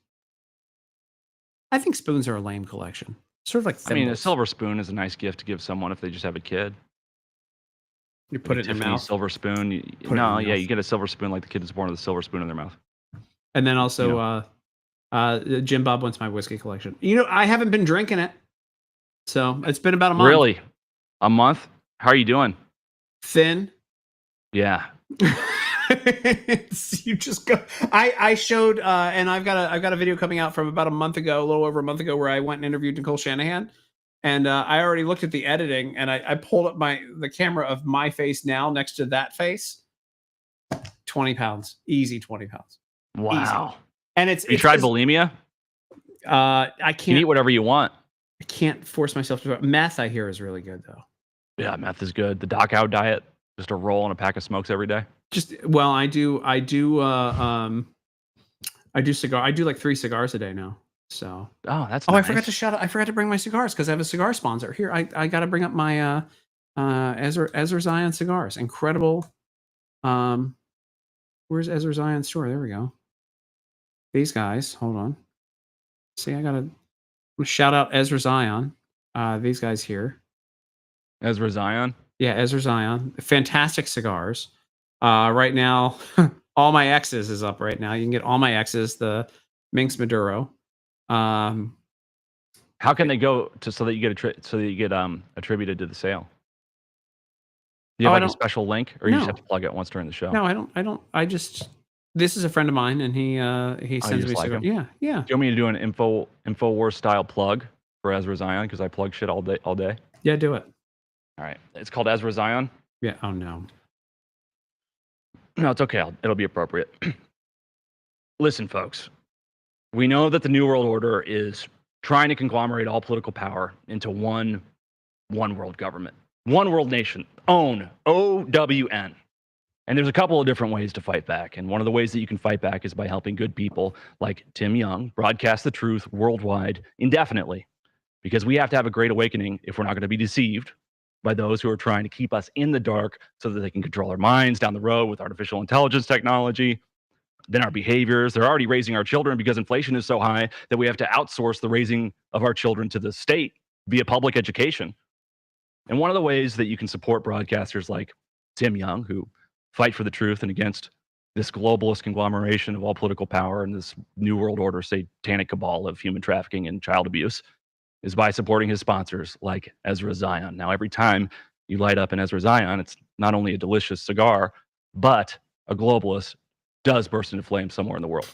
I think spoons are a lame collection. Sort of like thimbles.
I mean, a silver spoon is a nice gift to give someone if they just have a kid.
You put it in their mouth.
Silver spoon. You get a silver spoon like the kid is born with a silver spoon in their mouth.
And then also Jim Bob wants my whiskey collection. You know, I haven't been drinking it, so it's been about a month.
Really? A month? How are you doing?
Thin.
Yeah.
You just go. I showed, and I've got a video coming out from about a month ago, a little over a month ago, where I went and interviewed Nicole Shanahan, and I already looked at the editing, and I pulled up the camera of my face now next to that face. 20 pounds, easy 20 pounds.
Wow.
Easy. And
you tried bulimia?
I can't.
You can eat whatever you want.
I can't force myself to. Meth, I hear, is really good though.
Yeah, meth is good. The Dachau diet, just a roll and a pack of smokes every day.
I do cigar. I do like 3 cigars a day now. So
that's
nice. I forgot to bring my cigars because I have a cigar sponsor here. I got to bring up my Ezra Zion cigars. Incredible. Where's Ezra Zion store? There we go. These guys. Hold on. See, I gotta shout out Ezra Zion. These guys here.
Ezra Zion.
Yeah, Ezra Zion. Fantastic cigars. Right now, All My X's is up right now. You can get All My X's, the Minx Maduro.
How can they go so that you get attributed to the sale? Do you have a special link, or you just have to plug it once during the show?
No, I don't. This is a friend of mine, and he sends me cigars. Yeah.
Do you want me to do an InfoWars style plug for Ezra Zion, because I plug shit all day?
Yeah, do it.
All right, it's called Ezra Zion.
Yeah. Oh no.
No, it's okay. It'll be appropriate. Listen, folks. We know that the New World Order is trying to conglomerate all political power into one world government, one world nation, OWN, OWN. And there's a couple of different ways to fight back. And one of the ways that you can fight back is by helping good people like Tim Young broadcast the truth worldwide indefinitely. Because we have to have a great awakening if we're not going to be deceived by those who are trying to keep us in the dark so that they can control our minds down the road with artificial intelligence technology, then our behaviors. They're already raising our children because inflation is so high that we have to outsource the raising of our children to the state via public education. And one of the ways that you can support broadcasters like Tim Young, who fight for the truth and against this globalist conglomeration of all political power and this New World Order satanic cabal of human trafficking and child abuse, is by supporting his sponsors like Ezra Zion. Now, every time you light up an Ezra Zion, it's not only a delicious cigar, but a globalist does burst into flames somewhere in the world.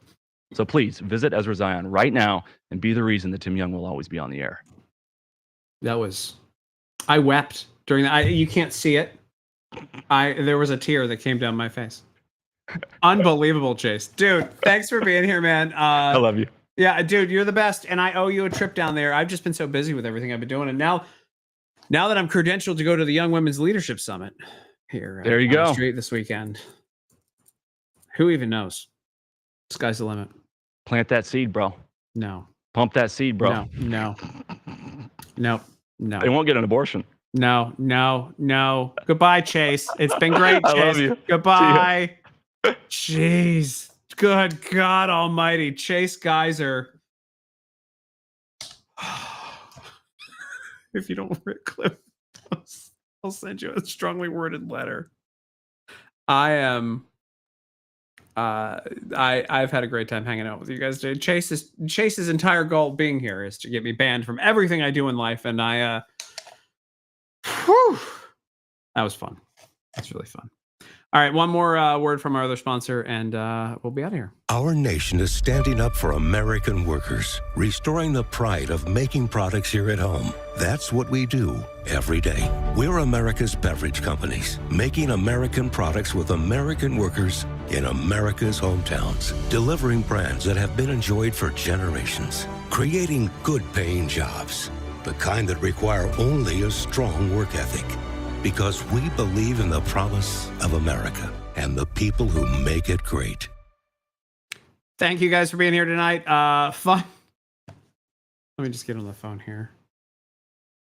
So please visit Ezra Zion right now and be the reason that Tim Young will always be on the air.
I wept during that. You can't see it. There was a tear that came down my face. Unbelievable, Chase. Dude, thanks for being here, man.
I love you.
Yeah, dude, you're the best, and I owe you a trip down there. I've just been so busy with everything I've been doing, and now that I'm credentialed to go to the Young Women's Leadership Summit here,
there you go,
straight this weekend. Who even knows? Sky's the limit.
Plant that seed, bro.
No.
Pump that seed, bro.
No.
They won't get an abortion.
No. Goodbye, Chase. It's been great, Chase.
I love you.
Goodbye. Jeez. Good God Almighty, Chase Geyser. If you don't clip, I'll send you a strongly worded letter. I've had a great time hanging out with you guys today. Chase's entire goal being here is to get me banned from everything I do in life, and that was fun. That's really fun. All right, one more word from our other sponsor, and we'll be out of here.
Our nation is standing up for American workers, restoring the pride of making products here at home. That's what we do every day. We're America's beverage companies, making American products with American workers in America's hometowns, delivering brands that have been enjoyed for generations, creating good-paying jobs, the kind that require only a strong work ethic. Because we believe in the promise of America and the people who make it great.
Thank you guys for being here tonight. Fun. Let me just get on the phone here.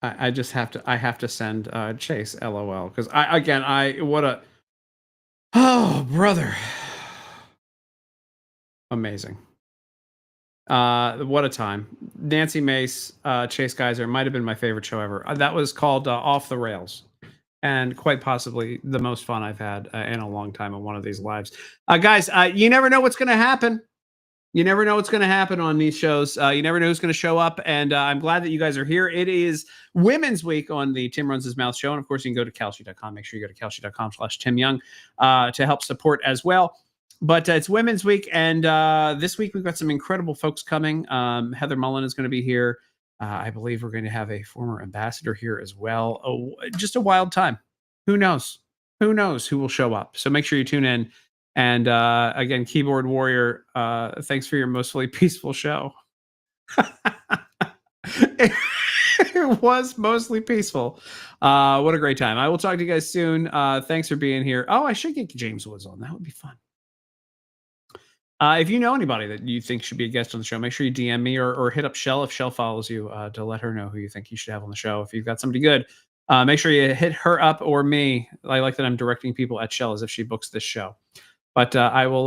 I have to send Chase LOL because oh brother, amazing. What a time. Nancy Mace, Chase Geyser might have been my favorite show ever. That was called Off the Rails. And quite possibly the most fun I've had in a long time on one of these lives. Guys, you never know what's going to happen. You never know what's going to happen on these shows. You never know who's going to show up. And I'm glad that you guys are here. It is Women's Week on the Tim Runs His Mouth show. And of course, you can go to Kalshi.com. Make sure you go to Kalshi.com/Tim Young to help support as well. But it's Women's Week. And this week, we've got some incredible folks coming. Heather Mullen is going to be here. I believe we're going to have a former ambassador here as well. Oh, just a wild time. Who knows? Who knows who will show up? So make sure you tune in. And again, Keyboard Warrior, thanks for your mostly peaceful show. It was mostly peaceful. What a great time. I will talk to you guys soon. Thanks for being here. Oh, I should get James Woods on. That would be fun. If you know anybody that you think should be a guest on the show, make sure you DM me or hit up Shell if Shell follows you to let her know who you think you should have on the show. If you've got somebody good, make sure you hit her up or me. I like that I'm directing people at Shell as if she books this show. But I will